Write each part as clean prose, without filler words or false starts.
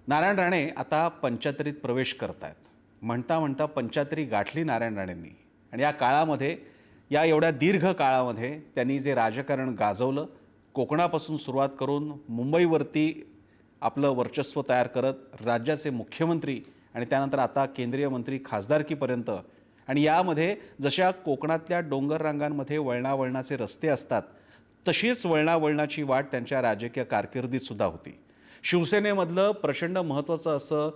नारायण राणे आता पंचायतरीत प्रवेश करतायत. म्हणता म्हणता पंचायतरी गाठली नारायण राणेंनी. आणि या काळामध्ये, या एवढ्या दीर्घ काळामध्ये त्यांनी जे राजकारण गाजवलं, कोकणापासून सुरुवात करून मुंबईवरती आपलं वर्चस्व तयार करत राज्याचे मुख्यमंत्री आणि त्यानंतर आता केंद्रीय मंत्री खासदारकीपर्यंत, आणि यामध्ये जशा कोकणातल्या डोंगर रांगांमध्ये वळणावळणाचे रस्ते असतात तशीच वळणावळणाची वाट त्यांच्या राजकीय कारकिर्दीत सुद्धा होती. शिवसेनेमधलं प्रचंड महत्त्वाचं असं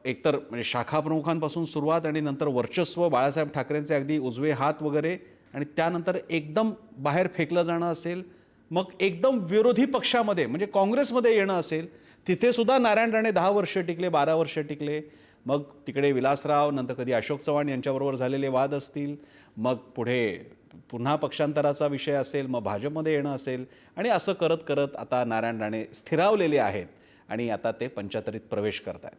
एकतर म्हणजे शाखाप्रमुखांपासून सुरुवात आणि नंतर वर्चस्व, बाळासाहेब ठाकरेंचे अगदी उजवे हात वगैरे, आणि त्यानंतर एकदम बाहेर फेकलं जाणं असेल, मग एकदम विरोधी पक्षामध्ये म्हणजे काँग्रेसमध्ये येणं असेल, तिथे सुद्धा नारायण राणे 10 वर्ष टिकले, 12 वर्ष टिकले. मग तिकडे विलासराव, नंतर कधी अशोक चव्हाण यांच्याबरोबर झालेले वाद असतील, मग पुढे पुन्हा पक्षांतराचा विषय असेल, मग भाजपमध्ये येणं असेल, आणि असं करत करत आता नारायण राणे स्थिरावलेले आहेत आणि आता ते पंचायतरीत प्रवेश करत आहेत.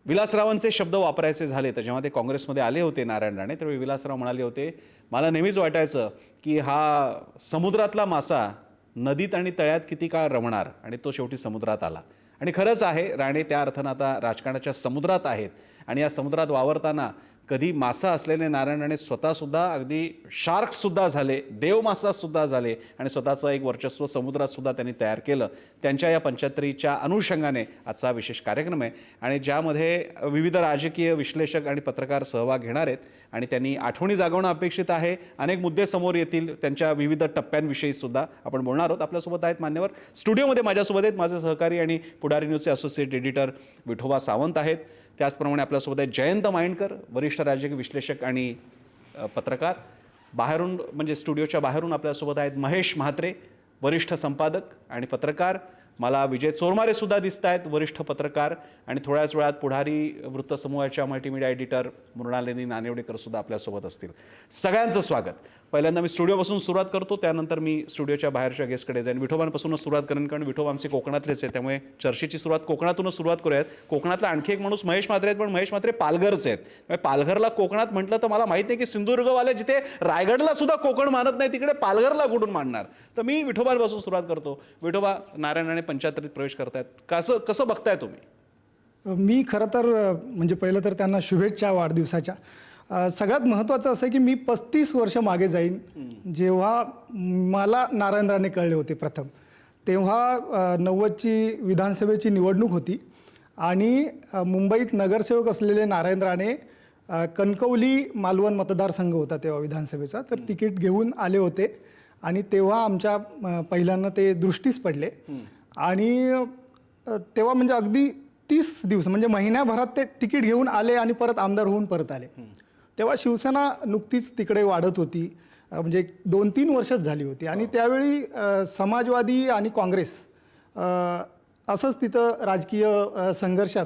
विलासरावांचे शब्द वापरायचे झाले तर जेव्हा ते काँग्रेसमध्ये आले होते नारायण राणे, त्यावेळी विलासराव म्हणाले होते, मला नेहमीच वाटायचं की हा समुद्रातला मासा नदीत आणि तळ्यात किती काळ रमणार, आणि तो शेवटी समुद्रात आला. आणि खरंच आहे, राणे त्या अर्थानं आता राजकारणाच्या समुद्रात आहेत. आणि या समुद्रात वावरताना कधी मासा असलेले नारायण राणे स्वतःसुद्धा अगदी शार्कसुद्धा झाले, देवमासासुद्धा झाले, आणि स्वतःचं एक वर्चस्व समुद्रातसुद्धा त्यांनी तयार केलं. त्यांच्या या पंचायतरीच्या अनुषंगाने आजचा विशेष कार्यक्रम आहे, आणि ज्यामध्ये विविध राजकीय विश्लेषक आणि पत्रकार सहभाग घेणार आहेत, आणि त्यांनी आठवणी जागवणं अपेक्षित आहे. अनेक मुद्दे समोर येतील, त्यांच्या विविध टप्प्यांविषयीसुद्धा आपण बोलणार आहोत. आपल्यासोबत आहेत मान्यवर. स्टुडिओमध्ये माझ्यासोबत आहेत माझे सहकारी आणि पुढारी न्यूजचे असोसिएट एडिटर विठोबा सावंत आहेत. त्याचप्रमाणे आपल्यासोबत आहेत जयंत माइंडकर, वरिष्ठ राजकीय विश्लेषक आणि पत्रकार. बाहेरून म्हणजे स्टुडिओच्या बाहेरून आपल्यासोबत आहेत महेश म्हात्रे, वरिष्ठ संपादक आणि पत्रकार. मला विजय चोरमारे सुद्धा दिसत आहेत, वरिष्ठ पत्रकार. आणि थोड्याच वेळात पुढारी वृत्तसमूहाच्या मल्टीमीडिया एडिटर मृणालिनी नानिवडेकर सुद्धा आपल्यासोबत असतील. सगळ्यांचं स्वागत. पहिल्यांदा मी स्टुडिओपासून सुरुवात करतो, त्यानंतर मी स्टुडिओच्या बाहेरच्या गेस्टकडे जाईन. विठोबांपासूनच सुरुवात करेन, कारण विठोबा आमचे कोकणातलेच आहे, त्यामुळे चर्चेची सुरुवात कोकणातूनच सुरुवात करूयात. कोकणातला आणखी एक माणूस महेश म्हात्रे आहेत, पण महेश म्हात्रे पालघरचे आहेत. त्यामुळे पालघरला कोकणात म्हटलं तर मला माहीत नाही की सिंधुदुर्गवाले जिथे रायगडला सुद्धा कोकण मानत नाही, तिकडे पालघरला कुठून मानणार. तर मी विठोबांपासून सुरुवात करतो. विठोबा, नारायण राणे पंचायतरीत प्रवेश करतायत, कसं बघताय तुम्ही? मी खरं तर म्हणजे पहिलं तर त्यांना शुभेच्छा वाढदिवसाच्या. सगळ्यात महत्त्वाचं असं आहे की मी 35 वर्ष मागे जाईन. जेव्हा मला नारायण राणे कळले होते प्रथम, तेव्हा 90ची विधानसभेची निवडणूक होती, आणि मुंबईत नगरसेवक असलेले नारायण राणे कणकवली मालवण मतदारसंघ होता तेव्हा विधानसभेचा, तर तिकीट घेऊन आले होते. आणि तेव्हा आमच्या पहिल्यांदा ते दृष्टीस पडले. आणि तेव्हा म्हणजे अगदी 30 दिवस म्हणजे महिन्याभरात ते तिकीट घेऊन आले आणि परत आमदार होऊन परत आले. तेव्हा शिवसेना नुकतीच तिकडे वाढत होती, म्हणजे 2-3 वर्षच झाली होती. आणि त्यावेळी समाजवादी आणि काँग्रेस असंच तिथं राजकीय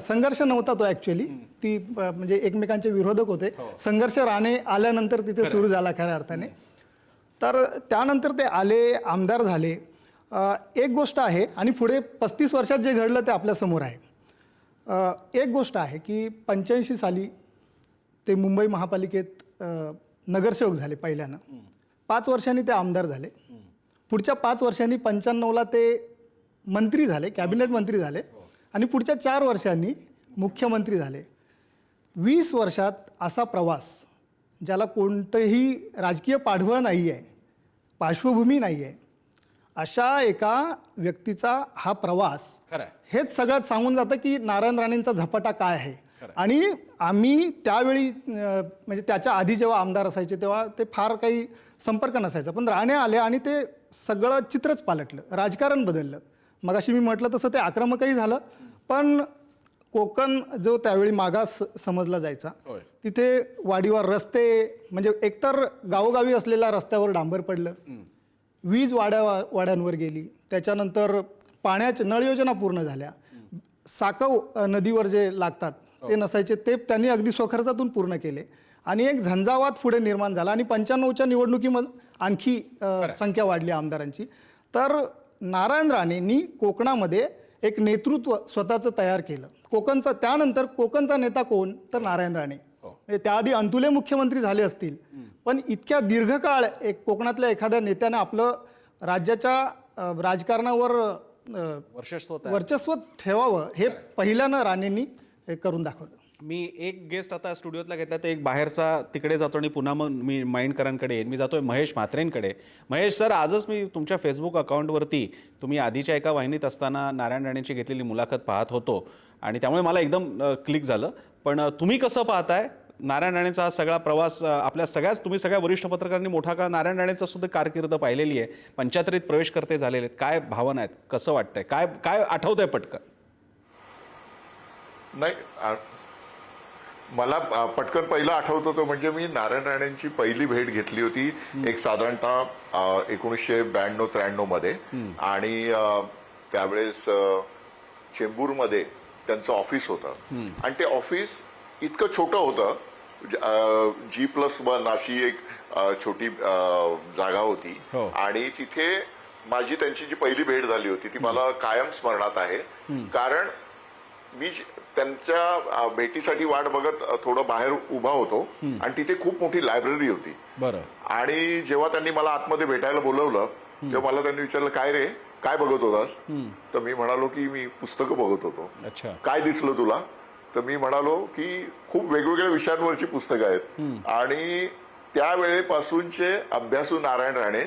संघर्ष नव्हता तो ॲक्च्युली, ती म्हणजे एकमेकांचे विरोधक होते. संघर्ष राणे आल्यानंतर तिथे सुरू झाला खऱ्या अर्थाने. तर त्यानंतर ते आले, आमदार झाले. एक गोष्ट आहे, आणि पुढे 35 वर्षात जे घडलं ते आपल्यासमोर आहे. एक गोष्ट आहे की 85 साली ते मुंबई महापालिकेत नगरसेवक झाले पहिल्यानं. 5 वर्षांनी ते आमदार झाले. पुढच्या 5 वर्षांनी 95ला ते मंत्री झाले, कॅबिनेट मंत्री झाले, आणि पुढच्या 4 वर्षांनी मुख्यमंत्री झाले. 20 वर्षात असा प्रवास, ज्याला कोणतंही राजकीय पाठबळ नाही आहे, पार्श्वभूमी नाही आहे, अशा एका व्यक्तीचा हा प्रवास हेच सगळ्यात सांगून जातं की नारायण राणेंचा झपाटा काय आहे. आणि आम्ही त्यावेळी म्हणजे त्याच्या आधी जेव्हा आमदार असायचे तेव्हा ते फार काही संपर्क नसायचा, पण राणे आले आणि ते सगळं चित्रच पालटलं, राजकारण बदललं. मगाशी मी म्हटलं तसं ते आक्रमकही झालं, पण कोकण जो त्यावेळी मागास समजला जायचा, तिथे वाडीवर रस्ते म्हणजे एकतर गावोगावी असलेल्या रस्त्यावर डांबर पडलं, वीज वाड्यांवर गेली, त्याच्यानंतर पाण्याच्या नळ योजना पूर्ण झाल्या, साकव नदीवर जे लागतात ते नसायचे ते त्यांनी अगदी स्वखर्चातून पूर्ण केले, आणि एक झंझावात पुढे निर्माण झाला. आणि 95च्या निवडणुकीमध्ये आणखी संख्या वाढली आमदारांची. तर नारायण राणेंनी कोकणामध्ये एक नेतृत्व स्वतःचं तयार केलं. कोकणचा त्यानंतर कोकणचा नेता कोण, तर नारायण राणे. त्याआधी अंतुले मुख्यमंत्री झाले असतील, पण इतक्या दीर्घकाळ एक कोकणातल्या एखाद्या नेत्याने आपलं राज्याच्या राजकारणावर वर्चस्व ठेवावं हे पहिल्यानं राणेंनी हे करून दाखवलं. मी एक गेस्ट आता स्टुडिओतला घेतला तर एक बाहेरचा तिकडे जातो आणि पुन्हा मग मी माइंडकरांकडे येईन. मी जातोय महेश म्हात्रेंकडे. महेश सर, आजच मी तुमच्या फेसबुक अकाउंटवरती तुम्ही आधीच्या एका वाहिनीत असताना नारायण राणेंची घेतलेली मुलाखत पाहत होतो आणि त्यामुळे मला एकदम क्लिक झालं. पण तुम्ही कसं पाहताय नारायण राणेंचा हा सगळा प्रवास? आपल्या तुम्ही सगळ्या वरिष्ठ पत्रकारांनी मोठा काळ नारायण राणेंचा सुद्धा कारकीर्द पाहिलेली आहे, पंचायतरीत प्रवेश करते झालेले आहेत. काय भावना आहेत, कसं वाटतंय, काय काय आठवतंय पटकन? नाही, मला पटकन पहिलं आठवत होतं म्हणजे मी नारायण राणेंची पहिली भेट घेतली होती एक साधारणतः 1992-93 मध्ये. आणि त्यावेळेस चेंबूरमध्ये त्यांचं ऑफिस होतं आणि ते ऑफिस इतकं छोटं होतं, G+1 अशी एक छोटी जागा होती. आणि तिथे माझी त्यांची जी पहिली भेट झाली होती ती मला कायम स्मरणात आहे. कारण मी त्यांच्या भेटीसाठी वाट बघत थोडं बाहेर उभा होतो आणि तिथे खूप मोठी लायब्ररी होती. बरं. आणि जेव्हा त्यांनी मला आतमध्ये भेटायला बोलवलं तेव्हा मला त्यांनी विचारलं, काय रे, काय बघत होतास? तर मी म्हणालो की मी पुस्तकं बघत होतो. अच्छा. काय दिसलं तुला? तर मी म्हणालो की खूप वेगवेगळ्या विषयांवरची पुस्तकं आहेत. आणि त्यावेळेपासूनचे अभ्यासू नारायण राणे,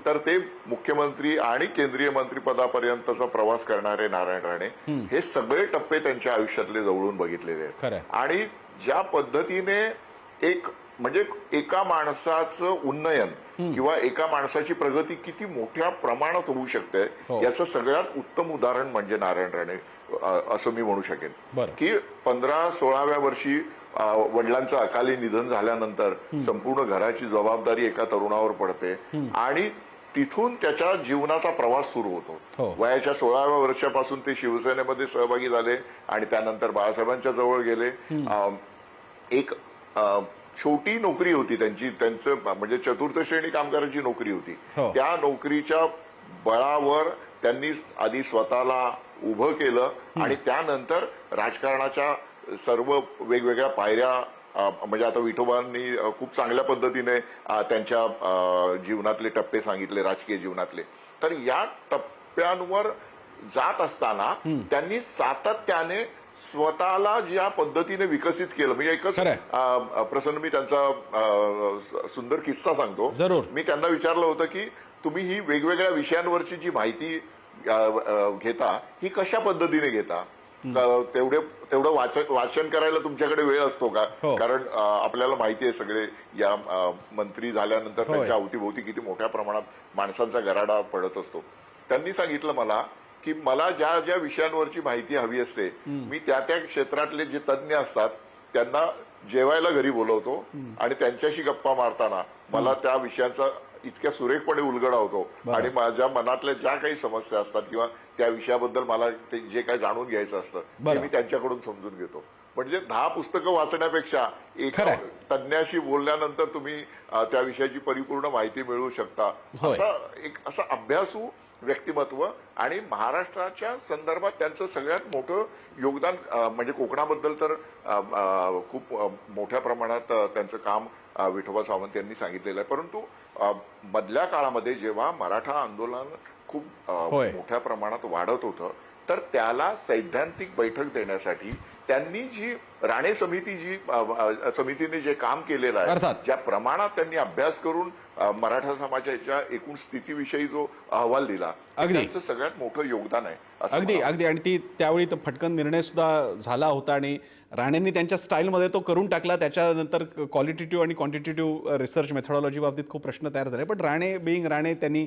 तर ते मुख्यमंत्री आणि केंद्रीय मंत्रिपदापर्यंतचा प्रवास करणारे नारायण राणे, हे सगळे टप्पे त्यांच्या आयुष्यातले जवळून बघितलेले आहेत. आणि ज्या पद्धतीने म्हणजे एका माणसाचं उन्नयन किंवा एका माणसाची प्रगती किती मोठ्या प्रमाणात होऊ शकते याचं सगळ्यात उत्तम उदाहरण म्हणजे नारायण राणे असं मी म्हणू शकेन. की 15-16व्या वर्षी वडिलांचं अकाली निधन झाल्यानंतर संपूर्ण घराची जबाबदारी एका तरुणावर पडते आणि तिथून त्याच्या जीवनाचा प्रवास सुरू होतो. वयाच्या 16व्या वर्षापासून ते शिवसेनेमध्ये सहभागी झाले आणि त्यानंतर बाळासाहेबांच्या जवळ गेले. एक छोटी नोकरी होती त्यांचं म्हणजे चतुर्थ श्रेणी कामगाराची नोकरी होती. त्या नोकरीच्या बळावर त्यांनी आधी स्वतःला उभं केलं आणि त्यानंतर राजकारणाच्या सर्व वेगवेगळ्या पायऱ्या, म्हणजे आता विठोबांनी खूप चांगल्या पद्धतीने त्यांच्या जीवनातले टप्पे सांगितले, राजकीय जीवनातले. तर या टप्प्यांवर जात असताना त्यांनी सातत्याने स्वतःला ज्या पद्धतीने विकसित केलं, म्हणजे एकच प्रसंग मी त्यांचा सुंदर किस्सा सांगतो. मी त्यांना विचारलं होतं की तुम्ही ही वेगवेगळ्या विषयांवरची जी माहिती घेता ही कशा पद्धतीने घेता? तेवढं वाचन करायला तुमच्याकडे वेळ असतो का? कारण आपल्याला माहिती आहे सगळे या मंत्री झाल्यानंतर त्यांच्या अवतीभोवती किती मोठ्या प्रमाणात माणसांचा गराडा पडत असतो. त्यांनी सांगितलं मला की मला ज्या ज्या विषयांवरची माहिती हवी असते मी त्या त्या क्षेत्रातले जे तज्ज्ञ असतात त्यांना जेवायला घरी बोलवतो आणि त्यांच्याशी गप्पा मारताना मला त्या विषयाचा इतक्या सुरेखपणे उलगडा होतो आणि माझ्या मनातल्या ज्या काही समस्या असतात किंवा त्या विषयाबद्दल मला ते जे काही जाणून घ्यायचं असतं ते मी त्यांच्याकडून समजून घेतो. म्हणजे 10 पुस्तकं वाचण्यापेक्षा एका तज्ज्ञाशी बोलल्यानंतर तुम्ही त्या विषयाची परिपूर्ण माहिती मिळवू शकता. असा अभ्यासू व्यक्तिमत्व आणि महाराष्ट्राच्या संदर्भात त्यांचं सगळ्यात मोठं योगदान म्हणजे कोकणाबद्दल तर खूप मोठ्या प्रमाणात त्यांचं काम विठोबा सावंत यांनी सांगितलेलं आहे. परंतु मधल्या काळामध्ये जेव्हा मराठा आंदोलन खूप मोठ्या प्रमाणात वाढत होतं तर त्याला सैद्धांतिक बैठक देण्यासाठी त्यांनी जी राणे समितीने जे काम केलेलं आहे, ज्या प्रमाणात त्यांनी अभ्यास करून मराठा समाजाच्या एकूण स्थितीविषयी जो अहवाल दिला, त्यांचं सगळ्यात मोठं योगदान आहे. अगदी. आणि त्यावेळी तो फटकन निर्णय सुद्धा झाला होता आणि राणेंनी त्यांच्या स्टाईलमध्ये तो करून टाकला. त्याच्यानंतर क्वालिटेटिव्ह आणि क्वांटिटेटिव्ह रिसर्च मेथॉडॉलॉजी बाबतीत खूप प्रश्न तयार झाले. पण राणे त्यांनी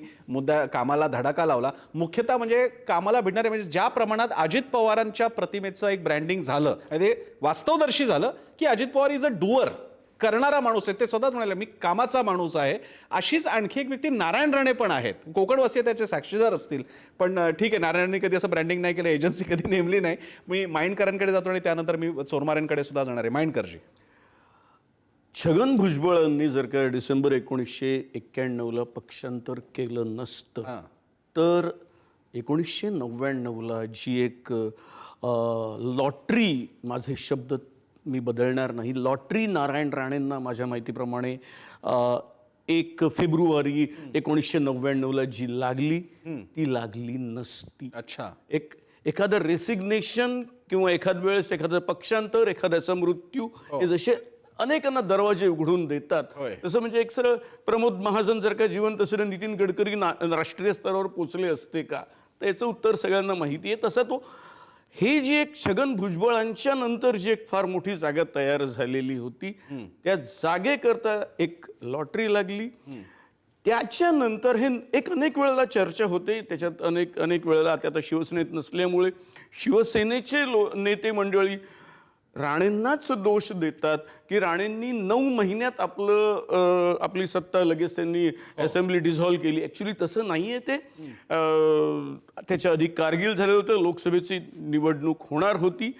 कामाला धडाका लावला. मुख्यतः म्हणजे कामाला भिडणारे म्हणजे ज्या प्रमाणात अजित पवारांच्या प्रतिमेचं एक ब्रँडिंग झालं ते वास्तवदर्शी झालं की Ajit Pawar is a doer, करणारा माणूस आहे. ते स्वतःच म्हणाले मी कामाचा माणूस आहे. अशीच आणखी एक व्यक्ती नारायण राणे पण आहेत. कोकणवासी त्याचे साक्षीदार असतील. पण ठीक आहे, नारायण राणे कधी असं ब्रँडिंग नाही केलं, एजन्सी कधी नेमली नाही. मी माइंडकरांकडे जातो आणि त्यानंतर मी चोरमारेंकडे सुद्धा जाणार आहे. माइंडकरजी, छगन भुजबळांनी जर का डिसेंबर 1991ला पक्षांतर केलं नसतं तर 1999ला जी एक लॉटरी, माझे शब्द मी बदलणार नाही, लॉटरी नारायण राणेंना माझ्या माहितीप्रमाणे 1 फेब्रुवारी 1999ला जी लागली ती लागली नसती. अच्छा. एखादं रेसिग्नेशन किंवा एखाद वेळेस एखादं पक्षांतर, एखाद्याचा मृत्यू हे जसे अनेकांना दरवाजे उघडून देतात होय. तसं म्हणजे एक सरळ प्रमोद महाजन जर का जिवंत असेल, नितीन गडकरी राष्ट्रीय स्तरावर पोचले असते का, तर याचं उत्तर सगळ्यांना माहिती आहे. तसा तो हे जी एक छगन भुजबळांच्या नंतर जी एक फार मोठी जागा तयार झालेली होती त्या जागेकरता एक लॉटरी लागली. त्याच्यानंतर हे अनेक वेळेला चर्चा होते, त्याच्यात अनेक वेळेला आता शिवसेनेत नसल्यामुळे शिवसेनेचे नेते मंडळी राणेंनाच दोष देतात की राणेंनी 9 महिन्यात आपली सत्ता लगेच त्यांनी असेंब्ली डिझॉल्व्ह केली. ॲक्च्युली तसं नाही आहे ते. त्याच्या आधी कारगिल झालं होतं, लोकसभेची निवडणूक होणार होती,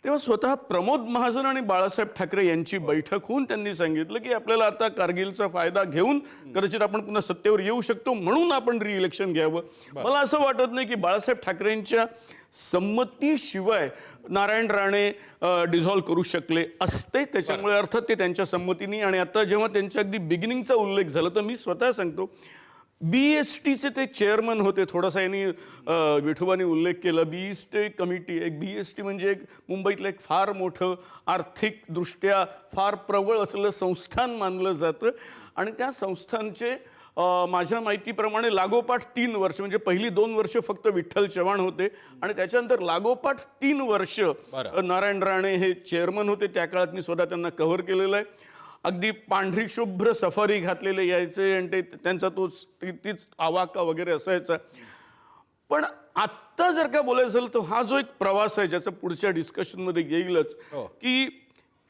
तेव्हा स्वतः प्रमोद महाजन आणि बाळासाहेब ठाकरे यांची बैठक होऊन त्यांनी सांगितलं की आपल्याला आता कारगिलचा फायदा घेऊन कदाचित आपण पुन्हा सत्तेवर येऊ शकतो, म्हणून आपण रिइलेक्शन घ्यावं. मला असं वाटत नाही की बाळासाहेब ठाकरेंच्या संमतीशिवाय नारायण राणे डिझॉल्व्ह करू शकले असते. त्याच्यामुळे अर्थात ते त्यांच्या संमतीने. आणि आता जेव्हा त्यांच्या अगदी बिगिनिंगचा उल्लेख झाला तर मी स्वतः सांगतो, BSTचे ते चेअरमन होते. थोडासा यांनी विठोबाने उल्लेख केला. BST कमिटी, एक BST म्हणजे एक मुंबईतलं एक फार मोठं आर्थिकदृष्ट्या फार प्रबळ असलेलं संस्थान मानलं जातं. आणि त्या संस्थानचे माझ्या माहितीप्रमाणे लागोपाठ 3 वर्ष, म्हणजे पहिली 2 वर्ष फक्त विठ्ठल चव्हाण होते आणि त्याच्यानंतर लागोपाठ 3 वर्ष नारायण राणे हे चेअरमन होते. त्या काळात मी स्वतः त्यांना कव्हर केलेलं आहे. अगदी पांढरी शुभ्र सफारी घातलेले यायचे आणि त्यांचा तीच आवाका वगैरे असायचा. पण आत्ता जर का बोलायचं झालं तर हा जो एक प्रवास आहे ज्याचा पुढच्या डिस्कशनमध्ये येईलच, की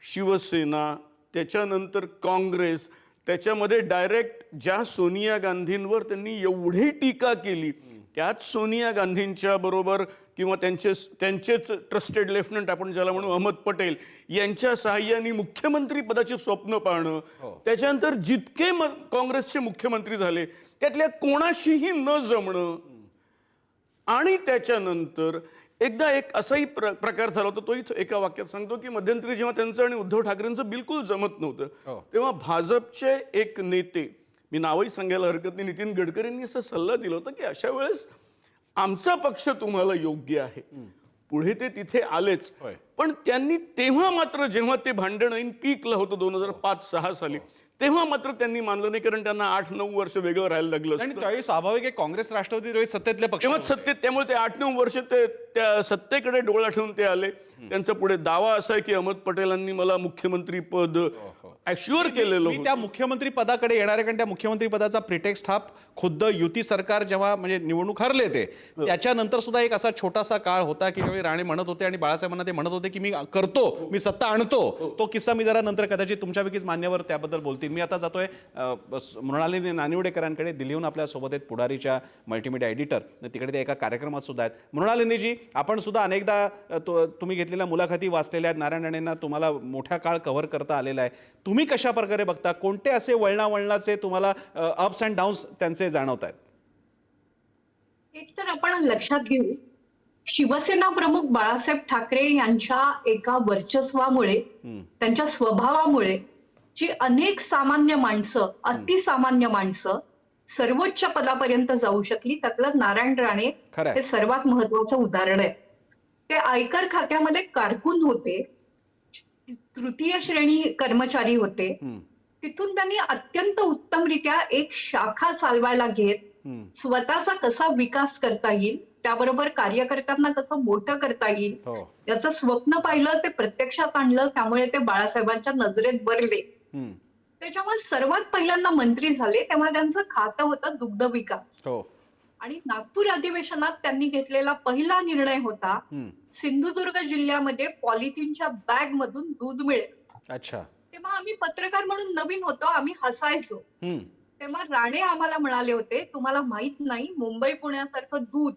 शिवसेना त्याच्यानंतर काँग्रेस, त्याच्यामध्ये डायरेक्ट ज्या सोनिया गांधींवर त्यांनी एवढी टीका केली त्याच सोनिया गांधींच्या बरोबर किंवा त्यांचेच ट्रस्टेड लेफ्टनंट आपण ज्याला म्हणू अहमद पटेल यांच्या सहाय्याने मुख्यमंत्री पदाचे स्वप्न पाहणं, त्याच्यानंतर जितके काँग्रेसचे मुख्यमंत्री झाले त्यातल्या कोणाशीही न जमणं. आणि त्याच्यानंतर एकदा एक असाही प्रकार झाला होता, तो इथं एका वाक्यात सांगतो की मध्यंतरी जेव्हा त्यांचं आणि उद्धव ठाकरेंचं बिलकुल जमत नव्हतं तेव्हा भाजपचे एक नेते, मी नावही सांगायला हरकत नाही, नितीन गडकरींनी असा सल्ला दिला होता की अशा वेळेस आमचा पक्ष तुम्हाला योग्य आहे. पुढे ते तिथे आलेच, पण त्यांनी तेव्हा मात्र जेव्हा ते भांडण ऐन पीकला होतं 2005-06 साली, तेव्हा मात्र त्यांनी मानलं नाही, कारण त्यांना 8-9 वर्ष वेगळं राहायला लागलं. आणि त्यावेळी स्वाभाविक आहे, काँग्रेस राष्ट्रवादी सत्तेतले पक्ष तेव्हा सत्तेत, त्यामुळे ते 8-9 वर्ष ते त्या सत्तेकडे डोळा ठेवून ते आले. त्यांचा पुढे दावा असा आहे की अहमद पटेलांनी मला मुख्यमंत्री पद अश्युअर केलेलं. मी त्या मुख्यमंत्री पदाकडे येणार आहे, कारण त्या मुख्यमंत्री पदाचा प्रिटेक्स्ट हा खुद्द युती सरकार जेव्हा म्हणजे निवडणूक हरले ते त्याच्यानंतर सुद्धा एक असा छोटासा काळ होता की ज्यावेळी राणे म्हणत होते आणि बाळासाहेबांना ते म्हणत होते की मी करतो, मी सत्ता आणतो. तो किस्सा मी जरा नंतर कदाचित तुमच्यापैकीच मान्यवर त्याबद्दल बोलतील. मी आता जातोय मृणालिनी नानिवडेकरांकडे. दिल्लीहून आपल्या सोबत आहेत पुढारीच्या मल्टीमीडिया एडिटर, तिकडे ते एका कार्यक्रमात सुद्धा आहेत. मृणालिनीजी, आपण सुद्धा अनेकदा तुम्ही घेतलेल्या मुलाखती वाचलेल्या आहेत. नारायण राणेंना तुम्हाला मोठ्या काळ कव्हर करता आलेला आहे. तुम्ही कशा प्रकारे बघता, कोणते असे वळणावळणाचे तुम्हाला अप्स अँड डाऊन्स त्यांचे जाणवत आहेत? एक तर आपण लक्षात घेऊ, शिवसेना प्रमुख बाळासाहेब ठाकरे यांच्या एका वर्चस्वामुळे, त्यांच्या स्वभावामुळे जी अनेक सामान्य माणसं, अतिसामान्य माणसं सर्वोच्च पदापर्यंत जाऊ शकली, त्यातलं नारायण राणे हे सर्वात महत्वाचं उदाहरण आहे. ते आयकर खात्यामध्ये कारकून होते, तृतीय श्रेणी कर्मचारी होते. तिथून त्यांनी अत्यंत उत्तमरित्या एक शाखा चालवायला घेत स्वतःचा कसा विकास करता येईल, त्याबरोबर कार्यकर्त्यांना कसं मोठं करता येईल याचं स्वप्न पाहिलं, ते प्रत्यक्षात आणलं. त्यामुळे ते बाळासाहेबांच्या नजरेत भरले. त्याच्यामुळे सर्वात पहिल्यांदा मंत्री झाले तेव्हा त्यांचं खातं होतं दुग्ध विकास. आणि नागपूर अधिवेशनात त्यांनी घेतलेला पहिला निर्णय होता, सिंधुदुर्ग जिल्ह्यामध्ये पॉलिथिनच्या बॅग मधून दूध मिळेल. अच्छा. तेव्हा आम्ही पत्रकार म्हणून नवीन होतो, आम्ही हसायचो. तेव्हा राणे आम्हाला म्हणाले होते, तुम्हाला माहित नाही मुंबई पुण्यासारखं दूध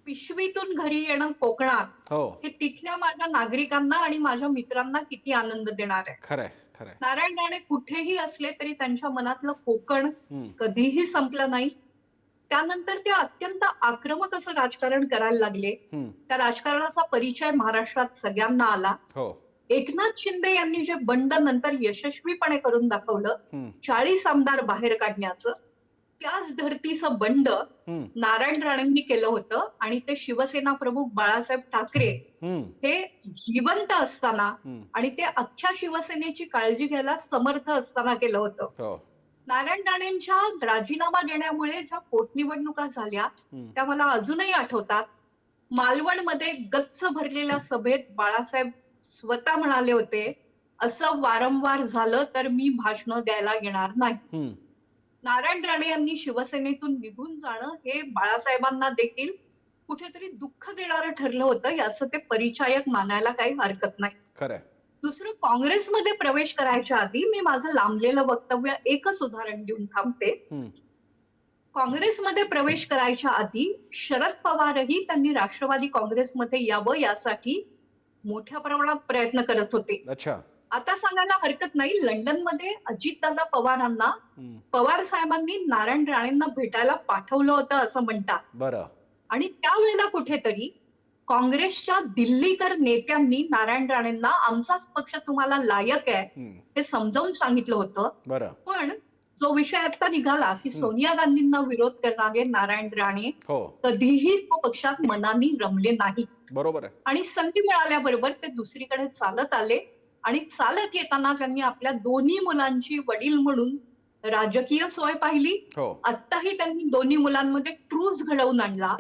पिशवीतून घरी येणं कोकणात हे तिथल्या माझ्या नागरिकांना आणि माझ्या मित्रांना किती आनंद देणार आहे. खरंय. नारायण राणे कुठेही असले तरी त्यांच्या मनातलं कोकण कधीही संपलं नाही. त्यानंतर ते अत्यंत आक्रमक असं राजकारण करायला लागले. त्या राजकारणाचा परिचय महाराष्ट्रात सगळ्यांना आला. एकनाथ शिंदे यांनी जे बंड नंतर यशस्वीपणे करून दाखवलं 40 आमदार बाहेर काढण्याचं, त्याच धर्तीचं बंड नारायण राणेंनी केलं होतं आणि ते शिवसेना प्रमुख बाळासाहेब ठाकरे हे जिवंत असताना आणि ते अख्ख्या शिवसेनेची काळजी घ्यायला समर्थ असताना केलं होतं. हो. नारायण राणेंच्या राजीनामा देण्यामुळे ज्या पोटनिवडणुका झाल्या त्या मला अजूनही आठवतात. मालवणमध्ये गच्च भरलेल्या सभेत बाळासाहेब स्वतः म्हणाले होते, असं वारंवार झालं तर मी भाषण द्यायला येणार नाही. नारायण राणे यांनी शिवसेनेतून निघून जाणं हे बाळासाहेबांना देखील कुठेतरी दुःख देणारं ठरलं होतं, याचं ते परिचायक मानायला काही हरकत नाही. खरंय. दुसरं, काँग्रेसमध्ये प्रवेश करायच्या आधी मी माझं लांबलेलं वक्तव्य एकच उदाहरण देऊन थांबते. काँग्रेसमध्ये प्रवेश करायच्या आधी शरद पवारही त्यांनी राष्ट्रवादी काँग्रेसमध्ये यावं यासाठी मोठ्या प्रमाणात प्रयत्न करत होते. अच्छा. आता सांगायला हरकत नाही, लंडनमध्ये अजितदादा पवारांना पवार साहेबांनी नारायण राणेंना भेटायला पाठवलं होतं असं म्हणतात. बरं. आणि त्यावेळेला कुठेतरी काँग्रेसच्या दिल्लीकर नेत्यांनी नारायण राणेंना आमचाच पक्ष तुम्हाला लायक आहे हे समजावून सांगितलं होतं. बरं. पण जो विषय आता निघाला की सोनिया गांधींना विरोध करणारे नारायण राणे हो. कधीही तो पक्षात मनाने रमले नाही बरोबर आहे. आणि संधी मिळाल्याबरोबर ते दुसरीकडे चालत आले आणि चालत येताना त्यांनी आपल्या दोन्ही मुलांची वडील म्हणून राजकीय सोय पाहिली. हो. आत्ताही त्यांनी दोन्ही मुलांमध्ये ट्रूज घडवून आणला.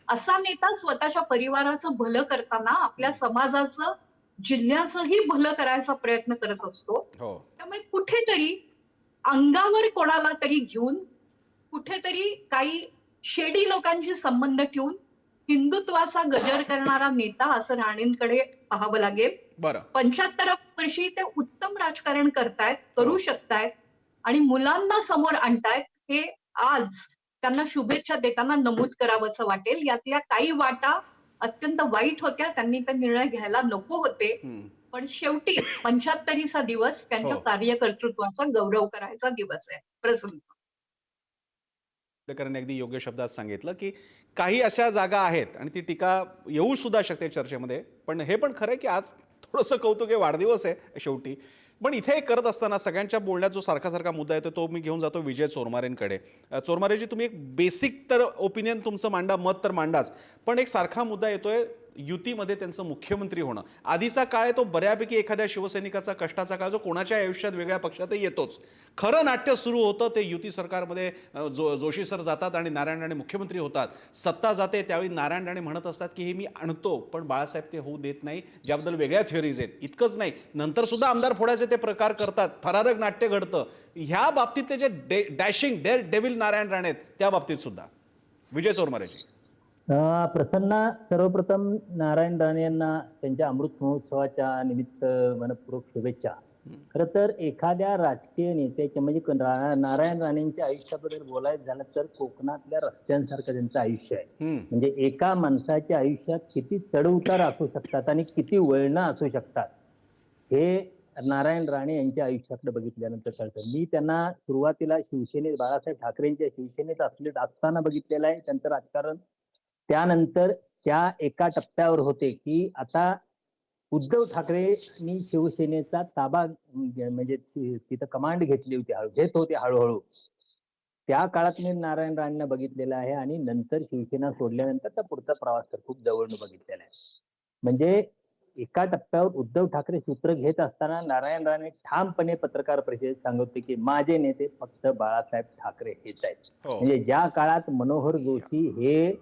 असा नेता स्वतःच्या परिवाराचं भलं करताना आपल्या समाजाचं, जिल्ह्याचंही भलं करायचा प्रयत्न करत असतो. हो. त्यामुळे कुठेतरी अंगावर कोणाला तरी घेऊन, कुठेतरी काही शेडी लोकांशी संबंध ठेवून हिंदुत्वाचा गजर करणारा नेता असं राणेंकडे पाहावं लागेल. बरं. 75 वर्षी ते उत्तम राजकारण करतायत, करू शकतायत आणि मुलांना समोर आणतायत, हे आज त्यांना शुभेच्छा देताना नमूद करावंसं वाटेल. यातल्या काही वाटा अत्यंत वाईट होत्या, त्यांनी ते निर्णय घ्यायला नको होते. पण शेवटी 75सा दिवस त्यांच्या कार्यकर्तृत्वाचा गौरव करायचा दिवस आहे. प्रसन्न. कारण अगदी योग्य शब्दात सांगितलं की काही अशा जागा आहेत आणि ती टीका येऊ सुद्धा शकते चर्चेमध्ये, पण हे पण खरं आहे की आज थोडंसं कौतुक आहे, वाढदिवस आहे शेवटी. पण इथे करत असताना सगळ्यांच्या बोलण्यात जो सारखा मुद्दा येतो तो मी घेऊन जातो विजय चोरमारेंकडे. चोरमारेजी, तुम्ही एक बेसिक तर ओपिनियन तुमचं मांडा, मत तर मांडाच, पण एक सारखा मुद्दा येतोय युतीमध्ये त्यांचं मुख्यमंत्री होणं. आधीचा काळ आहे तो बऱ्यापैकी एखाद्या शिवसैनिकाचा कष्टाचा काळ, जो कोणाच्या आयुष्यात वेगळ्या पक्षातही येतोच. खरं नाट्य सुरू होतं ते युती सरकारमध्ये. जोशी सर जातात आणि नारायण राणे मुख्यमंत्री होतात. सत्ता जाते त्यावेळी नारायण राणे म्हणत असतात की हे मी आणतो, पण बाळासाहेब ते होऊ देत नाही, ज्याबद्दल वेगळ्या थिअरीज आहेत. इतकंच नाही, नंतर सुद्धा आमदार फोडायचे ते प्रकार करतात, थरारक नाट्य घडतं. ह्या बाबतीत ते जे डॅशिंग डेव्हिल नारायण राणे आहेत त्या बाबतीत सुद्धा विजय चोरमारेजी. प्रसन्न, सर्वप्रथम नारायण राणे यांना त्यांच्या अमृत महोत्सवाच्या निमित्त मनपूर्वक शुभेच्छा. खरं तर एखाद्या राजकीय नेत्याच्या म्हणजे नारायण राणेंच्या आयुष्याबद्दल बोलायचं झालं तर कोकणातल्या रस्त्यांसारखं त्यांचं आयुष्य आहे. म्हणजे एका माणसाच्या आयुष्यात किती चढउतार असू शकतात आणि किती वळणं असू शकतात हे नारायण राणे यांच्या आयुष्याकडे बघितल्यानंतर कळतं. मी त्यांना सुरुवातीला शिवसेनेत, बाळासाहेब ठाकरेंच्या शिवसेनेत असताना बघितलेलं आहे त्यांचं राजकारण. त्यानंतर त्या एका टप्प्यावर होते की आता उद्धव ठाकरेंनी शिवसेनेचा ताबा म्हणजे तिथं कमांड घेतली होती, घेत होते हळूहळू. त्या काळात मी नारायण राणेंना बघितलेलं आहे आणि नंतर शिवसेना सोडल्यानंतर तर पुढचा प्रवास तर खूप जवळनं बघितलेला आहे. म्हणजे एका टप्प्यावर उद्धव ठाकरे सूत्र घेत असताना नारायण राणे ठामपणे पत्रकार परिषदेत सांगत होते की माझे नेते फक्त बाळासाहेब ठाकरे हेच आहेत. म्हणजे ज्या काळात मनोहर जोशी हे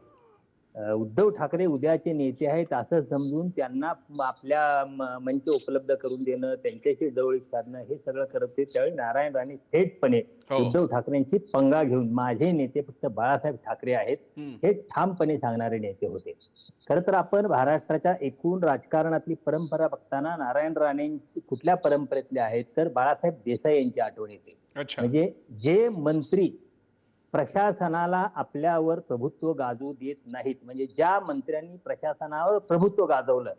उद्धव ठाकरे उद्याचे नेते आहेत असं समजून त्यांना आपल्या मंच उपलब्ध करून देणं, त्यांच्याशी जवळीक साधणं हे सगळं करत होते, त्यावेळी नारायण राणे थेटपणे उद्धव ठाकरेंची पंगा घेऊन माझे नेते फक्त बाळासाहेब ठाकरे आहेत हे ठामपणे सांगणारे नेते होते. खरं तर आपण महाराष्ट्राच्या एकूण राजकारणातली परंपरा बघताना नारायण राणेंची कुठल्या परंपरेतले आहेत तर बाळासाहेब देसाई यांची आठवण येते. म्हणजे जे मंत्री प्रशासनाला आपल्यावर प्रभुत्व गाजवू देत नाहीत, म्हणजे ज्या मंत्र्यांनी प्रशासनावर प्रभुत्व गाजवलं,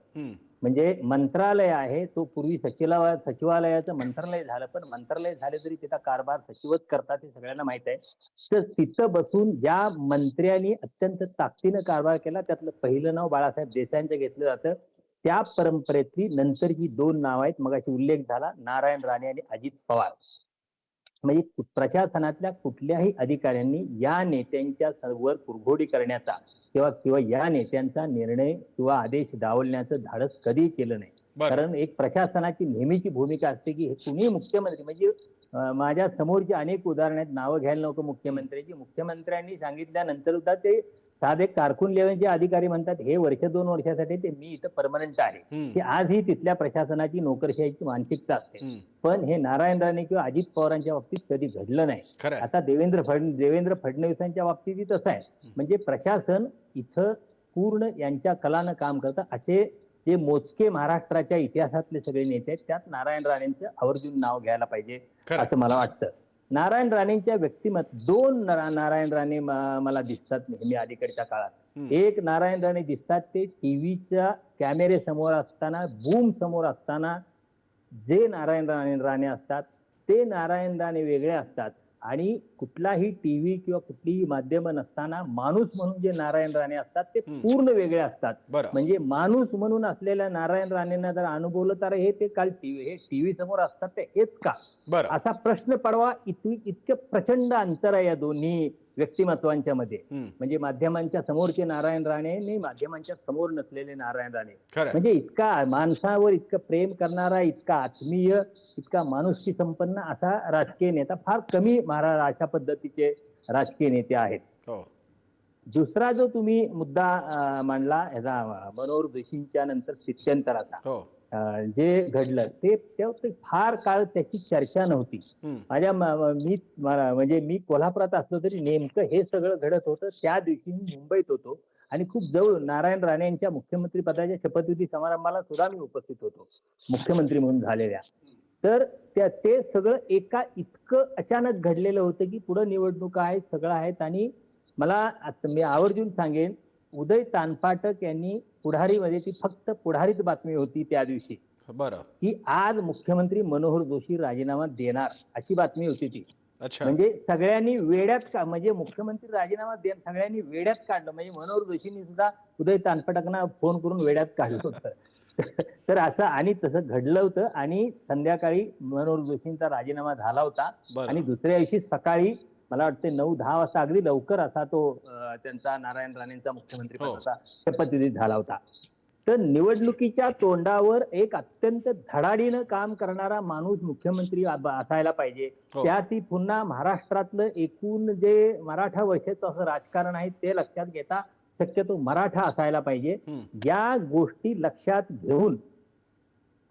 म्हणजे मंत्रालय आहे तो पूर्वी सचिवालयाचं मंत्रालय झालं, पण मंत्रालय झाले तरी त्याचा कारभार सचिवच करतात हे सगळ्यांना माहित आहे. तर तिथं बसून ज्या मंत्र्यांनी अत्यंत ताकदीनं कारभार केला त्यातलं पहिलं नाव बाळासाहेब देसाईंचं घेतलं जातं. त्या परंपरेतली नंतरची 2 नावं आहेत. मगाशी उल्लेख झाला नारायण राणे आणि अजित पवार. म्हणजे प्रशासनातल्या कुठल्याही अधिकाऱ्यांनी या नेत्यांच्या वर कुरघोडी करण्याचा किंवा या नेत्यांचा निर्णय किंवा आदेश डावलण्याचं धाडस कधीही केलं नाही. बरं. कारण एक प्रशासनाची नेहमीची भूमिका असते की हे तुम्ही मुख्यमंत्री म्हणजे माझ्या समोरची अनेक उदाहरण आहेत, नावं घ्यायला नको मुख्यमंत्र्यांची. मुख्यमंत्र्यांनी सांगितल्यानंतर सुद्धा ते साधे कारकून लेवलचे अधिकारी म्हणतात हे वर्ष 2 वर्षासाठी ते मी इथं परमनंट आहे, की आजही तिथल्या प्रशासनाची नोकरशाहीची मानसिकता असते. पण हे नारायण राणे किंवा अजित पवारांच्या बाबतीत कधी घडलं नाही. खरंय. आता देवेंद्र फडणवीसांच्या बाबतीतही तसं आहे. म्हणजे प्रशासन इथं पूर्ण यांच्या कलानं काम करतं. असे जे मोजके महाराष्ट्राच्या इतिहासातले सगळे नेते आहेत त्यात नारायण राणेंचं आवर्जून नाव घ्यायला पाहिजे असं मला वाटतं. नारायण राणेंच्या व्यक्तिमत्व 2 नारायण राणे मला दिसतात नेहमी अलीकडच्या काळात. एक नारायण राणे दिसतात ते टीव्हीच्या कॅमेरे समोर असताना, बूम समोर असताना जे नारायण राणे असतात ते नारायण राणे वेगळे असतात. आणि कुठलाही टीव्ही किंवा कुठलीही माध्यम नसताना माणूस म्हणून जे नारायण राणे असतात ते पूर्ण वेगळे असतात. बरं. म्हणजे माणूस म्हणून असलेल्या नारायण राणेंना जर अनुभवलं तर हे ते काल टीव्ही समोर असतात ते हेच का, बरं. असा प्रश्न पडवा. इतकं प्रचंड अंतर आहे या दोन्ही व्यक्तिमत्वांच्या मध्ये. म्हणजे माध्यमांच्या समोरचे नारायण राणे आणि माध्यमांच्या समोर नसलेले नारायण राणे. खरंय. म्हणजे इतका माणसावर इतकं प्रेम करणारा, इतका आत्मीय, इतका माणुसकी संपन्न असा राजकीय नेता फार कमी अशा पद्धतीचे राजकीय नेते आहेत. हो. दुसरा जो तुम्ही मुद्दा मांडला ह्याचा मनोहर जोशींच्या नंतर स्थित्यंतराचा, हो. जे घडलं ते फार काळ त्याची चर्चा नव्हती. म्हणजे मी कोल्हापुरात असलो तरी नेमकं हे सगळं घडत होतं त्या दिवशी मी मुंबईत होतो आणि खूप जवळ नारायण राणे यांच्या मुख्यमंत्री पदाच्या शपथविधी समारंभाला सुद्धा मी उपस्थित होतो, मुख्यमंत्री म्हणून झालेल्या. तर ते सगळं एका इतकं अचानक घडलेलं होतं की पुढे निवडणुका आहेत, सगळं आहेत. आणि मला मी आवर्जून सांगेन, उदय तानपाटक यांनी पुढारीमध्ये ती फक्त पुढारीच बातमी होती त्या दिवशी, बरं. की आज मुख्यमंत्री मनोहर जोशी राजीनामा देणार अशी बातमी होती ती. अच्छा. म्हणजे सगळ्यांनी वेड्यात म्हणजे मुख्यमंत्री राजीनामा सगळ्यांनी वेड्यात काढलं. म्हणजे मनोहर जोशींनी सुद्धा उदय तानपाटकांना फोन करून वेड्यात काढलं होतं. तर असं आणि तसं घडलं होतं. आणि संध्याकाळी मनोहर जोशींचा राजीनामा झाला होता. बरं. आणि दुसऱ्या दिवशी सकाळी मला वाटते 9-10 वाजता अगदी लवकर असा तो त्यांचा नारायण राणेंचा मुख्यमंत्री पदाचा शपथविधी झाला होता. तर निवडणुकीच्या तोंडावर एक अत्यंत धडाडीनं काम करणारा माणूस मुख्यमंत्री असायला पाहिजे. त्यातही पुन्हा महाराष्ट्रातलं एकूण जे मराठा वंशाचं असं राजकारण आहे ते लक्षात घेता शक्यतो मराठा असायला पाहिजे. या गोष्टी लक्षात घेऊन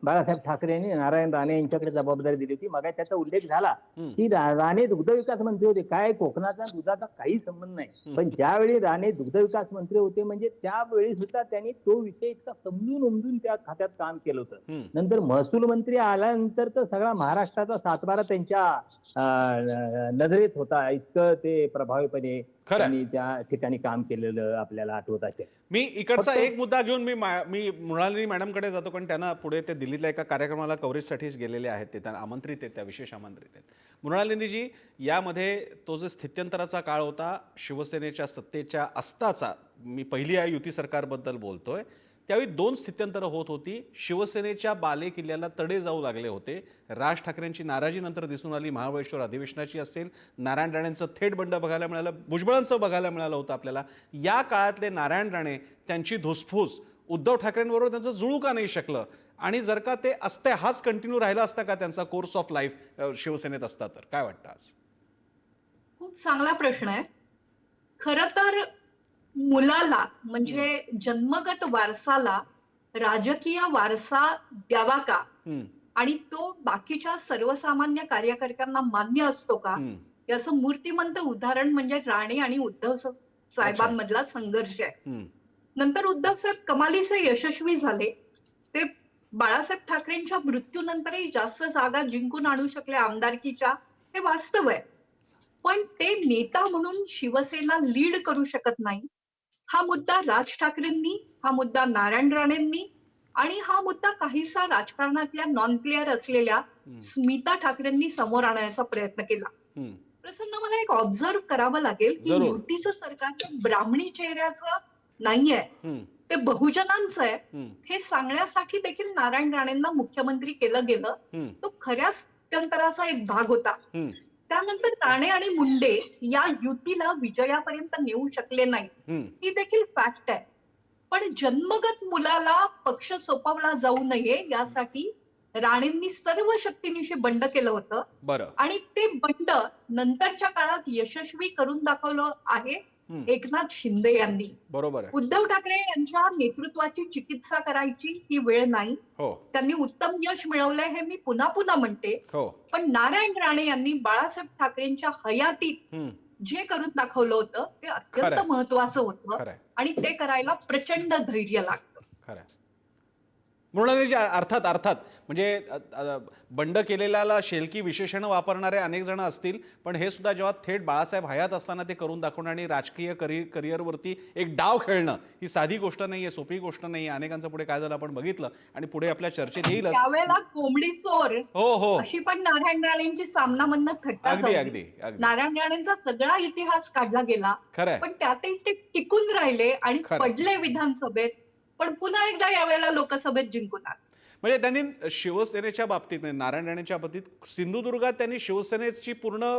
बाळासाहेब ठाकरे यांनी नारायण राणे यांच्याकडे जबाबदारी दिली होती. मग त्याचा उल्लेख झाला की राणे दुग्ध विकास मंत्री होते. काय कोकणाचा दुधाचा काही संबंध नाही, पण ज्यावेळी राणे दुग्ध विकास मंत्री होते म्हणजे त्यावेळी सुद्धा त्यांनी तो विषय इतका समजून उमजून त्या खात्यात काम केलं होतं. नंतर महसूल मंत्री आल्यानंतर तर सगळा महाराष्ट्राचा 7-12 त्यांच्या नजरेत होता. इतकं ते प्रभावीपणे त्यांनी त्या ठिकाणी काम केलेलं आपल्याला आठवत असेल. मी इकडचा एक मुद्दा घेऊन मी मृणालिनी मॅडमकडे जातो, कारण त्यांना पुढे ते दिल्लीतल्या एका कार्यक्रमाला कव्हरेजसाठीच गेलेले आहेत. ते त्यांना आमंत्रित आहेत, त्या विशेष आमंत्रित आहेत. मृणालिनीजी, यामध्ये तो जो स्थित्यंतराचा काळ होता शिवसेनेच्या सत्तेच्या असताचा, मी पहिली युती सरकारबद्दल बोलतोय, त्यावेळी 2 स्थित्यंतरं होत होती. शिवसेनेच्या बालेकिल्ल्याला तडे जाऊ लागले होते. राज ठाकरेंची नाराजी नंतर दिसून आली, महाबळेश्वर अधिवेशनाची असेल, नारायण राणेंचं थेट बंड बघायला मिळालं, भुजबळांचं बघायला मिळालं होतं आपल्याला. या काळातले नारायण राणे, त्यांची धुसफूस उद्धव ठाकरेंबरोबर त्यांचं जुळू का नाही शकलं? आणि जर का ते असते, हाच कंटिन्यू राहिला असता का त्यांचा कोर्स ऑफ लाईफ शिवसेनेत असता तर? काय वाटतं आज? खूप चांगला प्रश्न आहे. खरं तर मुलाला म्हणजे जन्मगत वारसाला राजकीय वारसा द्यावा का, आणि तो बाकीच्या सर्वसामान्य कार्यकर्त्यांना मान्य असतो का, याचं मूर्तिमंत उदाहरण म्हणजे राणे आणि उद्धव साहेबांमधला संघर्ष आहे. नंतर उद्धव साहेब कमालीचे यशस्वी झाले. ते बाळासाहेब ठाकरेंच्या मृत्यूनंतरही जास्त जागा जिंकून आणू शकले आमदारकीच्या, हे वास्तव आहे. पण ते नेता म्हणून शिवसेना लीड करू शकत नाही. हा मुद्दा राज ठाकरेंनी, हा मुद्दा नारायण राणेंनी आणि हा मुद्दा काहीसा राजकारणातल्या नॉन प्लेअर असलेल्या स्मिता ठाकरेंनी समोर आणण्याचा प्रयत्न केला. प्रसन्न, मला एक ऑब्झर्व करावं लागेल की युतीचं सरकार ब्राह्मणी चेहऱ्याचं नाहीये. ते बहुजनांचं आहे हे सांगण्यासाठी देखील नारायण राणेंना मुख्यमंत्री केलं गेलं. तो खऱ्या स्थित्यंतराचा एक भाग होता. त्यानंतर राणे आणि मुंडे या युतीला विजयापर्यंत नेऊ शकले नाही, ही देखील फॅक्ट आहे. पण जन्मगत मुलाला पक्ष सोपवला जाऊ नये यासाठी राणेंनी सर्व शक्तीनिशी बंड केलं होतं. बरं. आणि ते बंड नंतरच्या काळात यशस्वी करून दाखवलं आहे एकनाथ शिंदे यांनी. बरोबर आहे. उद्धव ठाकरे यांच्या नेतृत्वाची चिकित्सा करायची ही वेळ नाही. हो त्यांनी उत्तम यश मिळवलंय हे मी पुन्हा पुन्हा म्हणते. हो. पण नारायण राणे यांनी बाळासाहेब ठाकरेंच्या हयातीत जे करून दाखवलं होतं ते खरंय. अत्यंत महत्वाचं होतं खरंय. आणि ते करायला प्रचंड धैर्य लागतं. खरं मृणालिनी, अर्थात म्हणजे बंड केलेल्याला शेलकी विशेषणं वापरणारे अनेक जण असतील, पण हे सुद्धा जेव्हा थेट बाळासाहेब हयात असताना ते करून दाखवणं आणि राजकीय करिअरवरती एक डाव खेळणं ही साधी गोष्ट नाहीये, सोपी गोष्ट नाहीये. अनेकांचं पुढे काय झालं आपण बघितलं आणि पुढे आपल्या चर्चेत येईल. त्यावेळेला कोंबडी चोर हो अशी पण नारायण राणेंची सामनामधनं थट्टा अगदी झाली. अगदी अगदी नारायण राणेंचा सगळा इतिहास काढला गेला, खरंय. पण त्यातही ते टिकून राहिले आणि खरंय. पडले विधानसभेत, पण पुन्हा एकदा यावेळेला लोकसभेत जिंकून आले. म्हणजे त्यांनी शिवसेनेच्या बाबतीत म्हणजे नारायण राणेंच्या बाबतीत सिंधुदुर्गात त्यांनी शिवसेनेची पूर्ण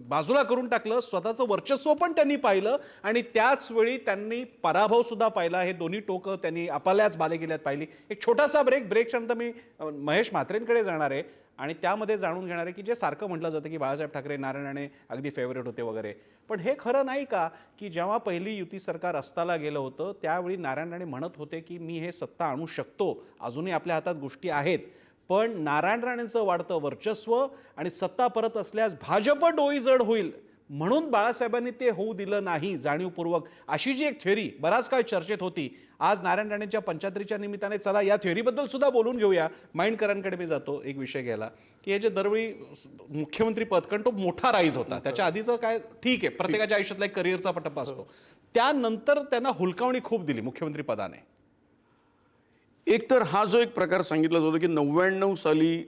बाजूला करून टाकलं, स्वतःचं वर्चस्व पण त्यांनी पाहिलं आणि त्याच वेळी त्यांनी पराभव सुद्धा पाहिला. हे दोन्ही टोकं त्यांनी आपल्याच बालेकिल्ल्यात पाहिली. एक छोटासा ब्रेकच्या नंतर मी महेश म्हात्रेंकडे जाणार आहे आणि त्यामध्ये जाणून घेणार आहे की जे सारखं म्हटलं जातं की बाळासाहेब ठाकरे नारायण राणे अगदी फेवरेट होते वगैरे, पण हे खरं नाही का की जेव्हा पहिली युती सरकार अस्ताला गेलं होतं त्यावेळी नारायण राणे म्हणत होते की मी हे सत्ता आणू शकतो, अजूनही आपल्या हातात गोष्टी आहेत, पण नारायण राणेंचं वाढतं वर्चस्व आणि सत्ता परत असल्यास भाजप डोईजड होईल म्हणून बाळासाहेबांनी ते होऊ दिलं नाही जाणीवपूर्वक, अशी जी एक थेअरी बराच काळ चर्चेत होती. आज नारायण राणेंच्या 75च्या निमित्ताने चला या थेअरीबद्दल सुद्धा बोलून घेऊया. माइंडकरांकडे मी जातो एक विषय घ्यायला की हे जे दरवेळी मुख्यमंत्री पद, कारण तो मोठा राईज होता, त्याच्या आधीचं काय ठीक आहे, प्रत्येकाच्या आयुष्यातला एक करिअरचा टप्पा असतो, त्यानंतर त्यांना हुलकावणी खूप दिली मुख्यमंत्री पदाने. एक तर हा जो एक प्रकार सांगितला जातो की 99 साली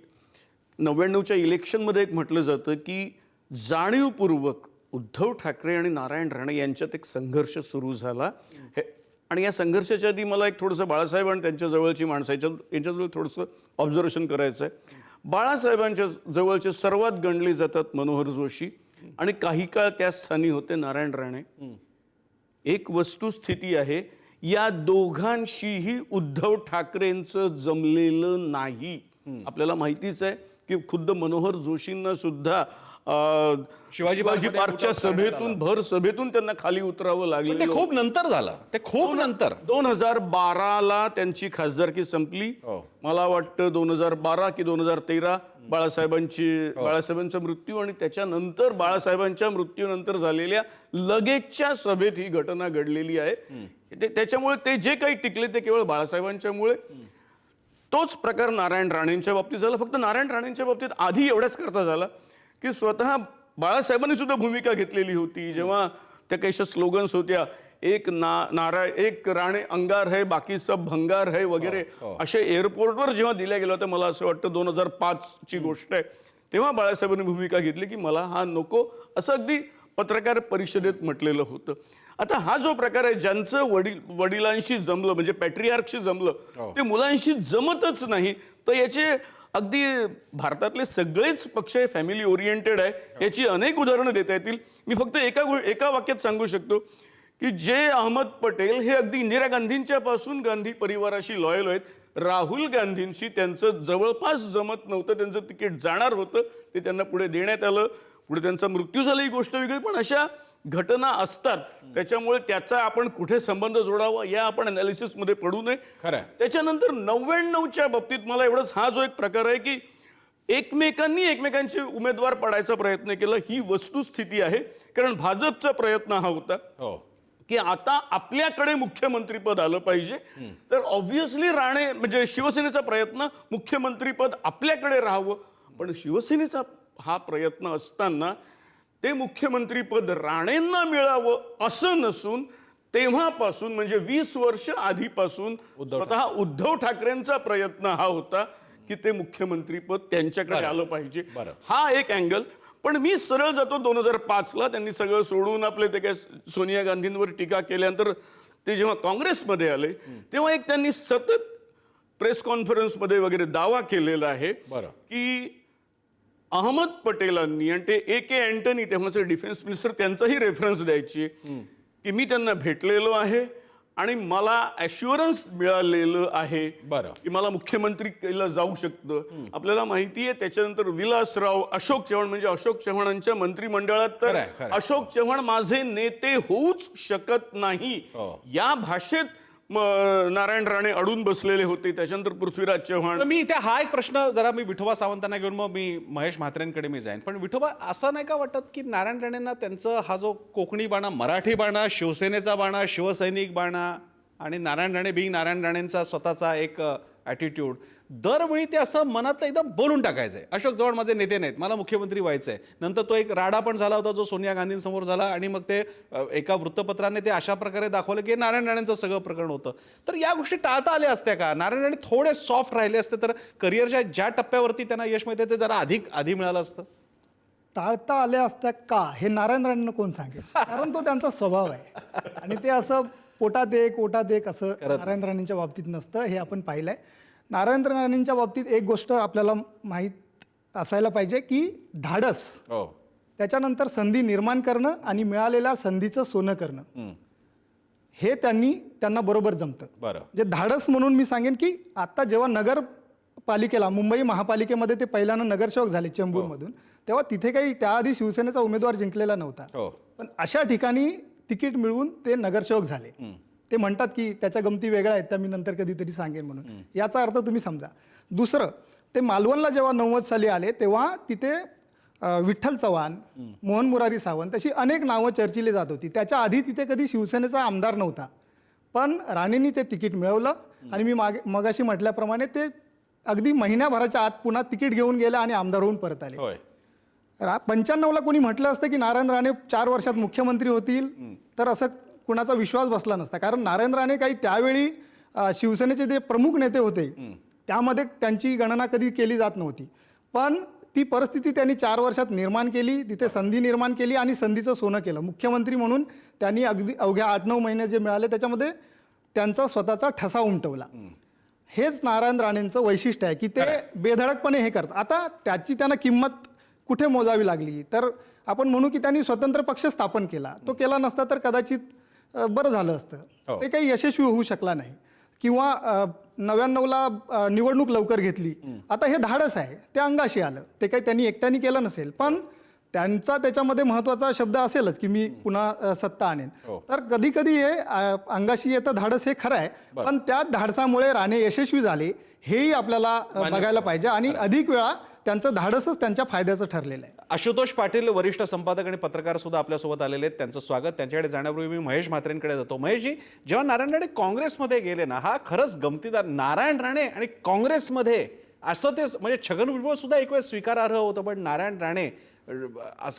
99च्या इलेक्शनमध्ये एक म्हटलं जातं की जाणीवपूर्वक उद्धव ठाकरे आणि नारायण राणे यांच्यात एक संघर्ष सुरू झाला. आणि या संघर्षाच्या आधी मला एक थोडंसं बाळासाहेब आणि त्यांच्या जवळची माणसं यांच्याजवळ थोडंसं ऑब्झर्वेशन करायचं आहे. बाळासाहेबांच्या जवळचे सर्वात गणले जातात मनोहर जोशी आणि काही काळ त्या स्थानी होते नारायण राणे. एक वस्तुस्थिती आहे, या दोघांशीही उद्धव ठाकरेंचं जमलेलं नाही. आपल्याला माहितीच आहे की खुद्द मनोहर जोशींना सुद्धा शिवाजी पार्कच्या सभेतून भर सभेतून त्यांना खाली उतरावं लागलं. ते खूप नंतर झालं, ते खूप नंतर 2012ला त्यांची खासदारकी संपली. मला वाटतं 2012 की 2013 बाळासाहेबांचा मृत्यू आणि त्याच्यानंतर बाळासाहेबांच्या मृत्यूनंतर झालेल्या लगेचच्या सभेत ही घटना घडलेली आहे. त्याच्यामुळे ते जे काही टिकले ते केवळ बाळासाहेबांच्यामुळे. तोच प्रकार नारायण राणेंच्या बाबतीत झाला. फक्त नारायण राणेंच्या बाबतीत आधी एवढाच करता झाला की स्वतः बाळासाहेबांनी सुद्धा भूमिका घेतलेली होती. जेव्हा त्या काही स्लोगन्स होत्या, एक राणे अंगार है बाकी सब भंगार है वगैरे, अशा एअरपोर्टवर जेव्हा दिल्या गेल्या होत्या, मला असं वाटतं 2005ची गोष्ट आहे, तेव्हा बाळासाहेबांनी भूमिका घेतली की मला हा नको, असं अगदी पत्रकार परिषदेत म्हटलेलं होतं. आता हा जो प्रकार आहे, ज्यांचं वडिलांशी जमलं म्हणजे पॅट्रियार्कशी जमलं ते मुलांशी जमतच नाही, तर याचे अगदी भारतातले सगळेच पक्ष हे फॅमिली ओरिएंटेड आहे. याची अनेक उदाहरणं देता येतील. मी फक्त एका वाक्यात सांगू शकतो की जे अहमद पटेल हे अगदी इंदिरा गांधींच्या पासून गांधी परिवाराशी लॉयल आहेत. राहुल गांधींशी त्यांचं जवळपास जमत नव्हतं, त्यांचं तिकीट जाणार होतं, ते त्यांना पुढे देण्यात आलं, पुढे त्यांचा मृत्यू झाला ही गोष्ट वेगळी, पण अशा घटना असतात. त्याच्यामुळे त्याचा आपण कुठे संबंध जोडावा या आपण अनालिसिसमध्ये पडू नये. त्याच्यानंतर 99च्या बाबतीत मला एवढंच, हा जो एक प्रकार आहे की एकमेकांनी एकमेकांचे उमेदवार पडायचा प्रयत्न केला, ही वस्तुस्थिती आहे. कारण भाजपचा प्रयत्न हा होता की आता आपल्याकडे मुख्यमंत्रीपद आलं पाहिजे, तर ऑब्व्हियसली राणे म्हणजे शिवसेनेचा प्रयत्न मुख्यमंत्रीपद आपल्याकडे राहावं. पण शिवसेनेचा हा प्रयत्न असताना ते मुख्यमंत्रीपद राणेंना मिळावं असं नसून तेव्हापासून म्हणजे 20 वर्ष आधीपासून स्वतः उद्धव ठाकरेंचा प्रयत्न हा होता की ते मुख्यमंत्रीपद त्यांच्याकडे आलं पाहिजे. हा एक अँगल. पण मी सरळ जातो 2005ला त्यांनी सगळं सोडून आपले ते काय सोनिया गांधींवर टीका केल्यानंतर ते जेव्हा काँग्रेसमध्ये आले तेव्हा एक त्यांनी सतत प्रेस कॉन्फरन्समध्ये वगैरे दावा केलेला आहे बरं. की अहमद पटेलांनी आणि ते ए के अँटनी तेव्हाचे डिफेन्स मिनिस्टर त्यांचाही रेफरन्स द्यायची की मी त्यांना भेटलेलो आहे आणि मला ॲश्युरन्स मिळालेलं आहे बरं. की मला मुख्यमंत्री केलं जाऊ शकतं. आपल्याला माहिती आहे त्याच्यानंतर विलासराव अशोक चव्हाण म्हणजे अशोक चव्हाणांच्या मंत्रिमंडळात तर खरंय, खरंय. अशोक चव्हाण माझे नेते होऊच शकत नाही हो. या भाषेत नारायण राणे अडून बसलेले होते. त्याच्यानंतर पृथ्वीराज चव्हाण. तर मी इथे हा एक प्रश्न जरा मी विठोबा सावंतांना घेऊन मग मी महेश म्हात्रेंकडे मी जाईन. पण विठोबा, असं नाही का वाटत की नारायण राणेंना त्यांचं हा जो कोकणी बाणा, मराठी बाणा, शिवसेनेचा बाणा, शिवसैनिक बाणा आणि नारायण राणे बिंग नारायण राणेंचा स्वतःचा एक ॲटिट्यूड, दरवेळी ते असं मनातलं एकदम बोलून टाकायचंय, अशोक चव्हाण माझे नेते नाहीत, मला मुख्यमंत्री व्हायचंय. नंतर तो एक राडा पण झाला होता जो सोनिया गांधींसमोर झाला आणि मग ते एका वृत्तपत्राने ते अशा प्रकारे दाखवलं की नारायण राणेंचं सगळं प्रकरण होतं. तर या गोष्टी टाळता आल्या असत्या का? नारायण राणे थोडे सॉफ्ट राहिले असते तर करिअरच्या ज्या टप्प्यावरती त्यांना यश मिळते ते जरा आधी मिळालं असतं. टाळता आल्या असत्या का हे नारायण राणेंना कोण सांगेल, कारण तो त्यांचा स्वभाव आहे आणि ते असं पोटात एक असं नारायण राणेंच्या बाबतीत नसतं, हे आपण पाहिलंय. नारायण राणेंच्या बाबतीत एक गोष्ट आपल्याला माहीत असायला पाहिजे की धाडस, हो, त्याच्यानंतर संधी निर्माण करणं आणि मिळालेल्या संधीचं सोनं करणं, हे त्यांना बरोबर जमतं. बरं. जे धाडस म्हणून मी सांगेन की आता जेव्हा नगरपालिकेला, मुंबई महापालिकेमध्ये ते पहिल्यानं नगरसेवक झाले चेंबूरमधून, तेव्हा तिथे काही त्याआधी शिवसेनेचा उमेदवार जिंकलेला नव्हता. हो. पण अशा ठिकाणी तिकीट मिळवून ते नगरसेवक झाले. ते म्हणतात की त्याच्या गमती वेगळ्या आहेत, त्या मी नंतर कधीतरी सांगेन म्हणून. याचा अर्थ तुम्ही समजा. दुसरं, ते मालवणला जेव्हा 90 साली आले तेव्हा तिथे विठ्ठल चव्हाण, मोहन मुरारी सावंत अशी अनेक नावं चर्चिली जात होती. त्याच्या आधी तिथे कधी शिवसेनेचा आमदार नव्हता. पण राणेंनी ते तिकीट मिळवलं आणि मी मगाशी म्हटल्याप्रमाणे ते अगदी महिन्याभराच्या आत पुन्हा तिकीट घेऊन गेले आणि आमदार होऊन परत आले. होय. 95ला कोणी म्हटलं असतं की नारायण राणे 4 वर्षात मुख्यमंत्री होतील तर असं कुणाचा विश्वास बसला नसता. कारण नारायण राणे काही त्यावेळी शिवसेनेचे जे प्रमुख नेते होते त्यामध्ये त्यांची गणना कधी केली जात नव्हती. पण ती परिस्थिती त्यांनी 4 वर्षात निर्माण केली, तिथे संधी निर्माण केली आणि संधीचं सोनं केलं. मुख्यमंत्री म्हणून त्यांनी अगदी अवघ्या 8-9 महिने जे मिळाले त्याच्यामध्ये त्यांचा स्वतःचा ठसा उमटवला. हेच नारायण राणेंचं वैशिष्ट्य आहे की ते बेधडकपणे हे करतात. आता त्याची त्यांना किंमत कुठे मोजावी लागली तर आपण म्हणू की त्यांनी स्वतंत्र पक्ष स्थापन केला. तो केला नसता तर कदाचित बरं झालं असतं. ते काही यशस्वी होऊ शकला नाही. किंवा 99ला निवडणूक लवकर घेतली. आता हे धाडस आहे, ते अंगाशी आलं. ते काही त्यांनी एकट्याने केलं नसेल, पण त्यांचा त्याच्यामध्ये महत्त्वाचा शब्द असेलच की मी पुन्हा सत्ता आणेन. तर कधी कधी हे अंगाशी येतं धाडस, हे खरं आहे. पण त्या धाडसामुळे राणे यशस्वी झाले हेही आपल्याला बघायला पाहिजे आणि अधिक वेळा त्यांचं धाडसच त्यांच्या फायद्याचं ठरलेलं आहे. आशुतोष पाटील, वरिष्ठ संपादक आणि पत्रकार सुद्धा आपल्यासोबत आलेले आहेत. त्यांचं स्वागत. त्यांच्याकडे जाण्यापूर्वी मी महेश म्हात्रेंकडे जातो. महेशजी, जेव्हा नारायण राणे काँग्रेसमध्ये गेले ना, हा खरंच गमतीदार, नारायण राणे आणि काँग्रेसमध्ये असं ते म्हणजे छगन भुजबळ सुद्धा एक वेळ स्वीकारार्ह होतं, पण नारायण राणे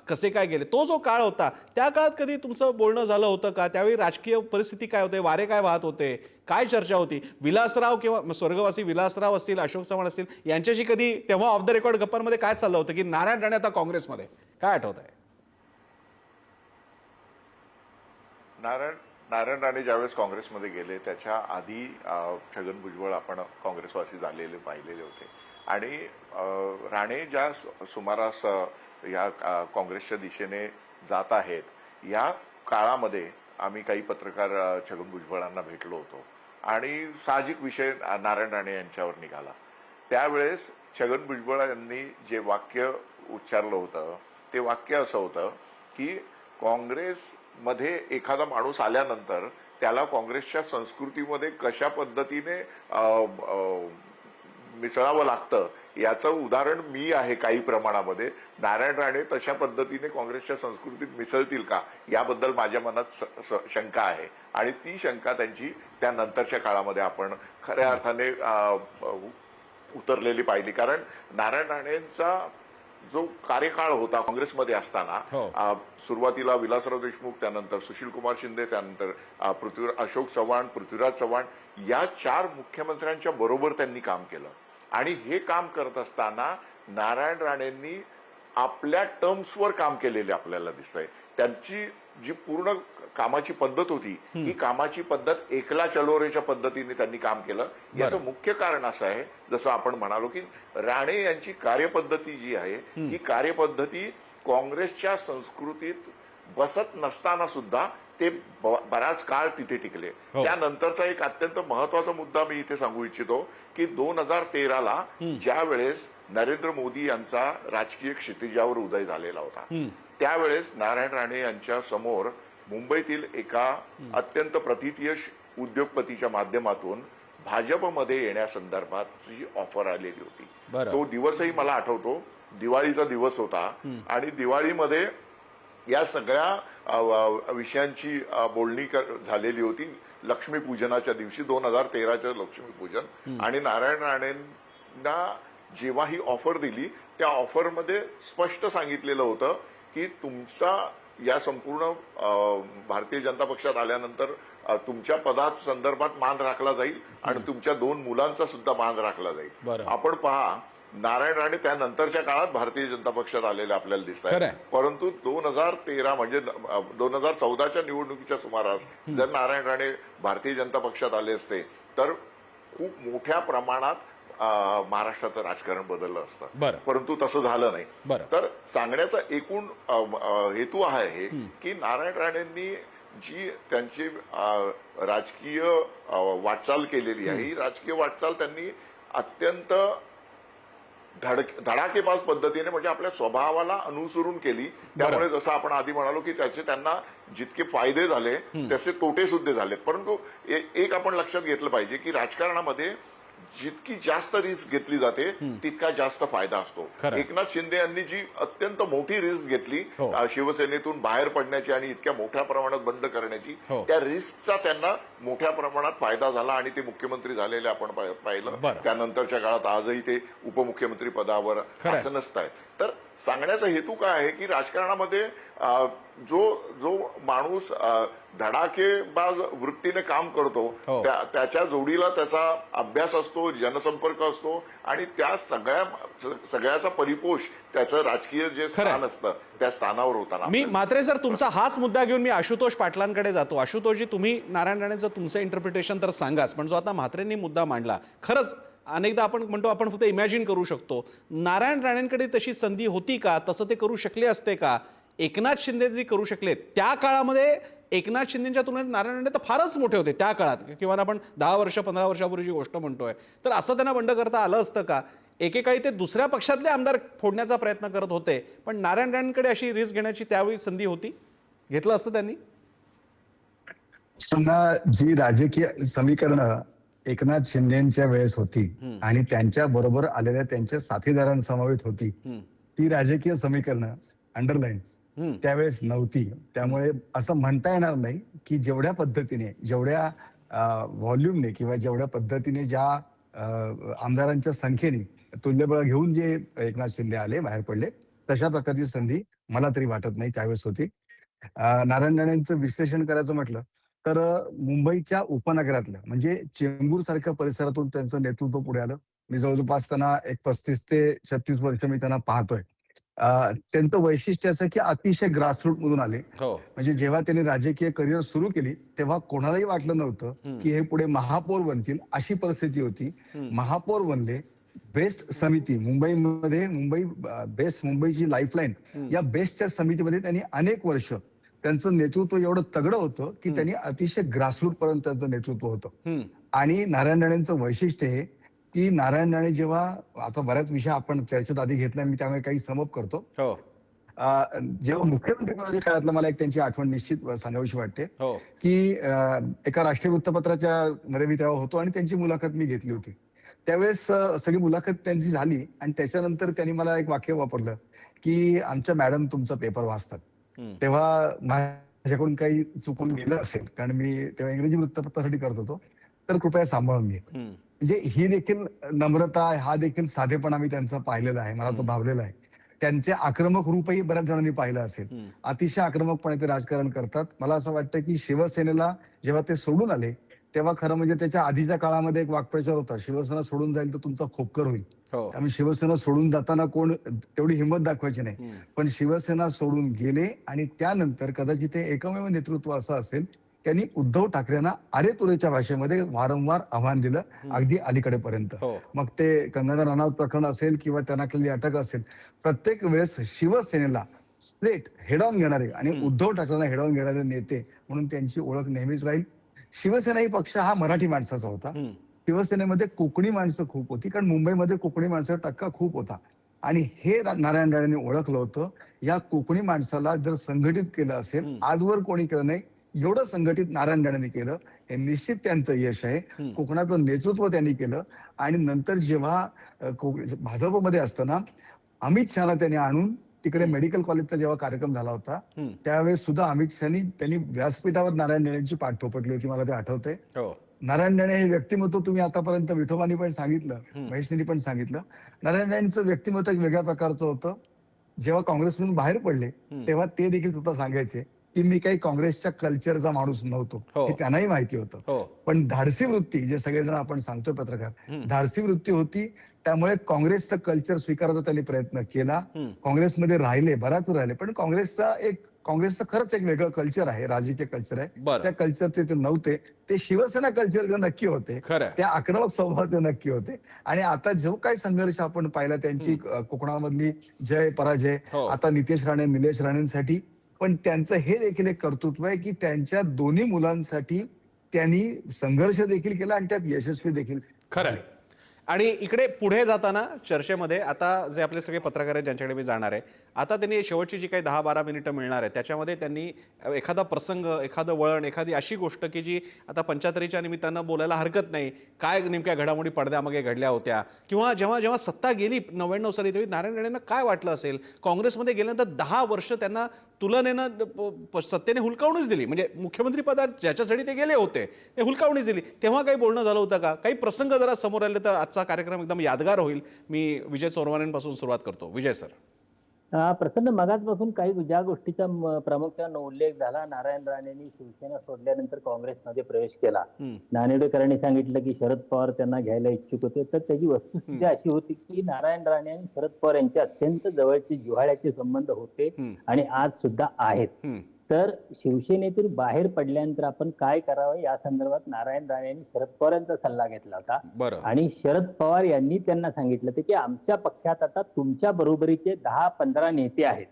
कसे काय गेले, तो जो काळ होता, त्या काळात कधी तुमचं बोलणं झालं होतं का? त्यावेळी राजकीय परिस्थिती काय होते, वारे काय वाहत होते, काय चर्चा होती? विलासराव किंवा स्वर्गवासी विलासराव असतील, अशोक चव्हाण असतील, यांच्याशी कधी तेव्हा ऑफ द रेकॉर्ड गप्पांमध्ये काय चाललं होतं की नारायण राणे आता काँग्रेसमध्ये, काय आठवत आहे? नारायण राणे ज्यावेळेस काँग्रेसमध्ये गेले त्याच्या आधी छगन भुजबळ आपण काँग्रेसवासी झालेले पाहिलेले होते आणि राणे ज्या सुमारास या काँग्रेसच्या दिशेने जात आहेत, या काळामध्ये आम्ही काही पत्रकार छगन भुजबळांना भेटलो होतो आणि साहजिक विषय नारायण राणे यांच्यावर निघाला. त्यावेळेस छगन भुजबळ यांनी जे वाक्य उच्चारलं होतं ते वाक्य असं होतं की काँग्रेसमध्ये एखादा माणूस आल्यानंतर त्याला काँग्रेसच्या संस्कृतीमध्ये कशा पद्धतीने मिसळावं लागतं याचं उदाहरण मी आहे काही प्रमाणामध्ये. नारायण राणे तशा पद्धतीने काँग्रेसच्या संस्कृतीत मिसळतील का याबद्दल माझ्या मनात शंका आहे आणि ती शंका त्यांची त्यानंतरच्या काळामध्ये आपण खऱ्या अर्थाने उतरलेली पाहिली. कारण नारायण राणेंचा जो कार्यकाळ होता काँग्रेसमध्ये असताना, सुरुवातीला विलासराव देशमुख, त्यानंतर सुशील कुमार शिंदे, त्यानंतर अशोक चव्हाण, पृथ्वीराज चव्हाण या 4 मुख्यमंत्र्यांच्या बरोबर त्यांनी काम केलं आणि हे काम करत असताना नारायण राणेंनी आपल्या टर्म्सवर काम केलेले आपल्याला दिसतंय. त्यांची जी पूर्ण कामाची पद्धत होती ही कामाची पद्धत एकला चलोरेच्या पद्धतीने त्यांनी काम केलं. याचं मुख्य कारण असं आहे, जसं आपण म्हणालो की राणे यांची कार्यपद्धती जी आहे ही कार्यपद्धती काँग्रेसच्या संस्कृतीत बसत नसताना सुद्धा ते बराच काळ तिथे टिकले. त्यानंतरचा एक अत्यंत महत्वाचा मुद्दा मी इथे सांगू इच्छितो की 2013ला ज्या वेळेस नरेंद्र मोदी यांचा राजकीय क्षितिजावर उदय झालेला होता, त्यावेळेस नारायण राणे यांच्या समोर मुंबईतील एका अत्यंत प्रथितयश उद्योगपतीच्या माध्यमातून भाजपमध्ये येण्यासंदर्भातची ऑफर आलेली होती. तो दिवसही मला आठवतो, दिवाळीचा दिवस होता आणि दिवाळीमध्ये या सगळ्या विषयांची बोलणी झालेली होती. लक्ष्मीपूजनाच्या दिवशी 2013चं लक्ष्मीपूजन, आणि नारायण राणेंना जेव्हा ही ऑफर दिली त्या ऑफरमध्ये स्पष्ट सांगितलेलं होतं की तुमचा या संपूर्ण भारतीय जनता पक्षात आल्यानंतर तुमच्या पदात संदर्भात मान राखला जाईल आणि तुमच्या 2 मुलांचा सुद्धा मान राखला जाईल. आपण पहा, नारायण राणे त्यानंतरच्या काळात भारतीय जनता पक्षात आलेले आपल्याला दिसत आहे, परंतु 2013 म्हणजे 2014च्या निवडणुकीच्या सुमारास जर नारायण राणे भारतीय जनता पक्षात आले असते तर खूप मोठ्या प्रमाणात महाराष्ट्राचं राजकारण बदललं असतं, परंतु तसं झालं नाही. तर सांगण्याचा एकूण हेतू आहे की नारायण राणेंनी जी त्यांची राजकीय वाटचाल केलेली आहे, ही राजकीय वाटचाल त्यांनी अत्यंत धडाकेबाज पद्धतीने, म्हणजे आपल्या स्वभावाला अनुसरून केली. त्यामुळे जसं आपण आधी म्हणालो की त्याचे त्यांना जितके फायदे झाले तसे तोटे सुद्धा झाले. परंतु एक आपण लक्षात घेतलं पाहिजे की राजकारणामध्ये जितकी जास्त रिस्क घेतली जाते तितका जास्त फायदा असतो. एकनाथ शिंदे यांनी जी अत्यंत मोठी रिस्क घेतली शिवसेनेतून बाहेर पडण्याची आणि इतक्या मोठ्या प्रमाणात बंद करण्याची, त्या रिस्कचा त्यांना मोठ्या प्रमाणात फायदा झाला आणि ते मुख्यमंत्री झालेले आपण पाहिलं. त्यानंतरच्या काळात आजही ते उपमुख्यमंत्री पदावर असं नसतायत. तर सांगण्याचा हेतू काय आहे की राजकारणामध्ये जो माणूस धडाकेबाज वृत्तीने काम करतो त्याच्या जोडीला त्याचा अभ्यास असतो, जनसंपर्क असतो आणि त्या सगळ्याचा परिपोष त्याचं राजकीय जे स्थान असतं त्या स्थानावर होताना. मी मात्र सर तुमचा हाच मुद्दा घेऊन मी आशुतोष पाटलांकडे जातो. आशुतोषजी, तुम्ही नारायण राणेंचं तुमचं इंटरप्रिटेशन तर सांगाच, पण जो आता म्हात्रेंनी मुद्दा मांडला, खरंच अनेकदा आपण म्हणतो आपण फक्त इमॅजिन करू शकतो, नारायण राणेंकडे तशी संधी होती का? तसं ते करू शकले असते का? एकनाथ शिंदे जे करू शकले त्या काळामध्ये एकनाथ शिंदेच्या तुलनेत नारायण राणे तर फारच मोठे होते त्या काळात, किंवा आपण 10 वर्ष 15 वर्षापूर्वीची गोष्ट म्हणतोय, तर असं त्यांना बंड करता आलं असतं का? एकेकाळी ते दुसऱ्या पक्षातले आमदार फोडण्याचा प्रयत्न करत होते, पण नारायण राणेंकडे अशी रिस्क घेण्याची त्यावेळी संधी होती, घेतलं असतं त्यांनी? समजा जी राजकीय समीकरणं एकनाथ शिंदेच्या वेळेस होती आणि त्यांच्या बरोबर आलेल्या त्यांच्या साथीदारांसमवेत होती, ती राजकीय समीकरणं अंडरलाईन त्यावेळेस नव्हती. त्यामुळे असं म्हणता येणार नाही की जेवढ्या पद्धतीने, जेवढ्या व्हॉल्यूमने किंवा जेवढ्या पद्धतीने, ज्या आमदारांच्या संख्येने तुल्यबळ घेऊन जे एकनाथ शिंदे आले, बाहेर पडले, तशा प्रकारची संधी मला तरी वाटत नाही त्यावेळेस होती. नारायण राणेंचं विश्लेषण करायचं म्हटलं तर मुंबईच्या उपनगरातलं म्हणजे चेंबूर सारख्या परिसरातून त्यांचं नेतृत्व पुढे आलं. मी जवळपास त्यांना एक 35 ते 36 वर्ष मी त्यांना पाहतोय. त्यांचं वैशिष्ट्य असं की अतिशय ग्रासरूट मधून आले. म्हणजे जेव्हा त्यांनी राजकीय करिअर सुरू केली तेव्हा कोणालाही वाटलं नव्हतं की हे पुढे महापौर बनतील, अशी परिस्थिती होती. महापौर बनले. बेस्ट समिती मुंबई बेस्ट मुंबईची लाईफलाईन या बेस्टच्या समितीमध्ये त्यांनी अनेक वर्ष त्यांचं नेतृत्व एवढं तगडं होतं की त्यांनी अतिशय ग्रासरूट पर्यंत त्यांचं नेतृत्व होतं. आणि नारायण राणेंचं वैशिष्ट्य हे की नारायण राणे जेव्हा, आता बऱ्याच विषय आपण चर्चेत आधी घेतलाय, मी त्यामुळे काही समअप करतो. जेव्हा मुख्यमंत्री पदाच्या काळातलं मला एक त्यांची आठवण निश्चित सांगावीशी वाटते की एका राष्ट्रीय वृत्तपत्राच्या मध्ये मी तेव्हा होतो आणि त्यांची मुलाखत मी घेतली होती. त्यावेळेस सगळी मुलाखत त्यांची झाली आणि त्याच्यानंतर त्यांनी मला एक वाक्य वापरलं की आमच्या मॅडम तुमचा पेपर वाचतात. तेव्हा माझ्याकडून काही चुकून गेलं असेल, कारण मी तेव्हा इंग्रजी वृत्तपत्रासाठी करत होतो, तर कृपया सांभाळून घे. म्हणजे ही देखील नम्रता, हा देखील साधेपणा मी त्यांचा पाहिलेला आहे, मला तो भावलेला आहे. त्यांचे आक्रमक रूपही बऱ्याच जणांनी पाहिलं असेल. अतिशय आक्रमकपणे ते राजकारण करतात. मला असं वाटतं की शिवसेनेला जेव्हा ते सोडून आले तेव्हा खरं म्हणजे त्याच्या आधीच्या काळामध्ये एक वाक्प्रचार होता, शिवसेना सोडून जाईल तर तुमचा खोपकर होईल. हो. त्यामुळे शिवसेना सोडून जाताना कोण तेवढी हिंमत दाखवायची नाही. पण शिवसेना सोडून गेले आणि त्यानंतर कदाचित ते एकमेव नेतृत्व असं असेल त्यांनी उद्धव ठाकरेंना अरे तुरेच्या भाषेमध्ये वारंवार आव्हान दिलं, अगदी अलीकडेपर्यंत. हो. मग ते गंगाधर राणावत प्रकरण असेल किंवा त्यांना केलेली अटक असेल, प्रत्येक वेळेस शिवसेनेला स्ट्रेट हेड ऑन घेणारे आणि उद्धव ठाकरेंना हेड ऑन घेणारे नेते म्हणून त्यांची ओळख नेहमीच राहील. शिवसेना ही पक्ष हा मराठी माणसाचा होता. शिवसेनेमध्ये कोकणी माणसं खूप होती, कारण मुंबईमध्ये कोकणी माणसाचा टक्का खूप होता आणि हे नारायण राणेंनी ओळखलं होतं. या कोकणी माणसाला जर संघटित केलं असेल, आजवर कोणी केलं नाही, एवढं संघटित नारायण राणेंनी केलं. हे निश्चित त्यांचं यश आहे. कोकणाचं नेतृत्व त्यांनी केलं आणि नंतर जेव्हा भाजपमध्ये असताना अमित शहाला त्यांनी आणून तिकडे मेडिकल कॉलेजचा जेव्हा कार्यक्रम झाला होता त्यावेळेस सुद्धा अमित शहानी त्यांनी व्यासपीठावर नारायण राणेंची पाठ थोपटली होती, मला ते आठवतंय. हो. नारायण राणे हे व्यक्तिमत्व तुम्ही आतापर्यंत विठोबांनी पण सांगितलं, महेशनी पण सांगितलं. नारायण राणेंचं व्यक्तिमत्व एक वेगळ्या प्रकारचं होतं. जेव्हा काँग्रेसमधून बाहेर पडले तेव्हा ते देखील सुद्धा सांगायचे की मी काही काँग्रेसच्या कल्चरचा माणूस नव्हतो, हे त्यांनाही माहिती होतं. हो. पण धाडसी वृत्ती, जे सगळेजण आपण सांगतोय पत्रकार, धाडसी वृत्ती होती. त्यामुळे काँग्रेसचं कल्चर स्वीकारायचा त्यांनी प्रयत्न केला. काँग्रेसमध्ये राहिले, बराच राहिले, पण काँग्रेसचं खरंच एक वेगळं कल्चर आहे, राजकीय कल्चर आहे. बरं. त्या कल्चरचे ते नव्हते. ते शिवसेना कल्चर नक्की होते, खरं. त्या आक्रमक स्वभाव ते नक्की होते. आणि आता जो काही संघर्ष आपण पाहिला त्यांची कोकणामधली जय पराजय, हो. आता नितेश राणे निलेश राणेंसाठी, पण त्यांचं हे देखील एक कर्तृत्व आहे की त्यांच्या दोन्ही मुलांसाठी त्यांनी संघर्ष देखील केला आणि त्यात यशस्वी देखील. खरं आहे. आणि इकडे पुढे जाताना चर्चेमध्ये आता जे आपले सगळे पत्रकार आहेत ज्यांच्याकडे मी जाणार आहे, आता त्यांनी शेवटची जी काही 10-12 मिनिटं मिळणार आहे त्याच्यामध्ये त्यांनी एखादा प्रसंग, एखादं वळण, एखादी अशी गोष्ट की जी आता पंचाहत्तरीच्या निमित्तानं बोलायला हरकत नाही, काय नेमक्या घडामोडी पडद्यामागे घडल्या होत्या, किंवा जेव्हा जेव्हा सत्ता गेली 99 साली तेव्हा नारायण राणेंना काय वाटलं असेल. काँग्रेसमध्ये गेल्यानंतर 10 वर्ष त्यांना तुलनेनं सत्तेने हुलकावणीच दिली, म्हणजे मुख्यमंत्री पदात ज्याच्यासाठी ते गेले होते ते हुलकावणीच दिली. तेव्हा काही बोलणं झालं होतं का? काही प्रसंग जरा समोर आले तर आजचा कार्यक्रम एकदम यादगार होईल. मी विजय चोरवानेंपासून सुरुवात करतो. विजय सर. प्रसन्न, मगाचपासून काही ज्या गोष्टीचा प्रामुख्याने उल्लेख झाला, नारायण राणेंनी शिवसेना सोडल्यानंतर काँग्रेसमध्ये प्रवेश केला. नांदेडकरांनी सांगितलं की शरद पवार त्यांना घ्यायला इच्छुक होते, तर त्याची वस्तुस्थिती अशी होती की नारायण राणे आणि शरद पवार यांचे अत्यंत जवळचे जिव्हाळ्याचे संबंध होते आणि आज सुद्धा आहेत. तर शिवसेनेतून बाहेर पडल्यानंतर आपण काय करावं या संदर्भात नारायण राणे यांनी शरद पवार यांचा सल्ला घेतला होता. बरं. आणि शरद पवार यांनी त्यांना सांगितलं होतं की आमच्या पक्षात आता तुमच्या बरोबरीचे 10-15 नेते आहेत,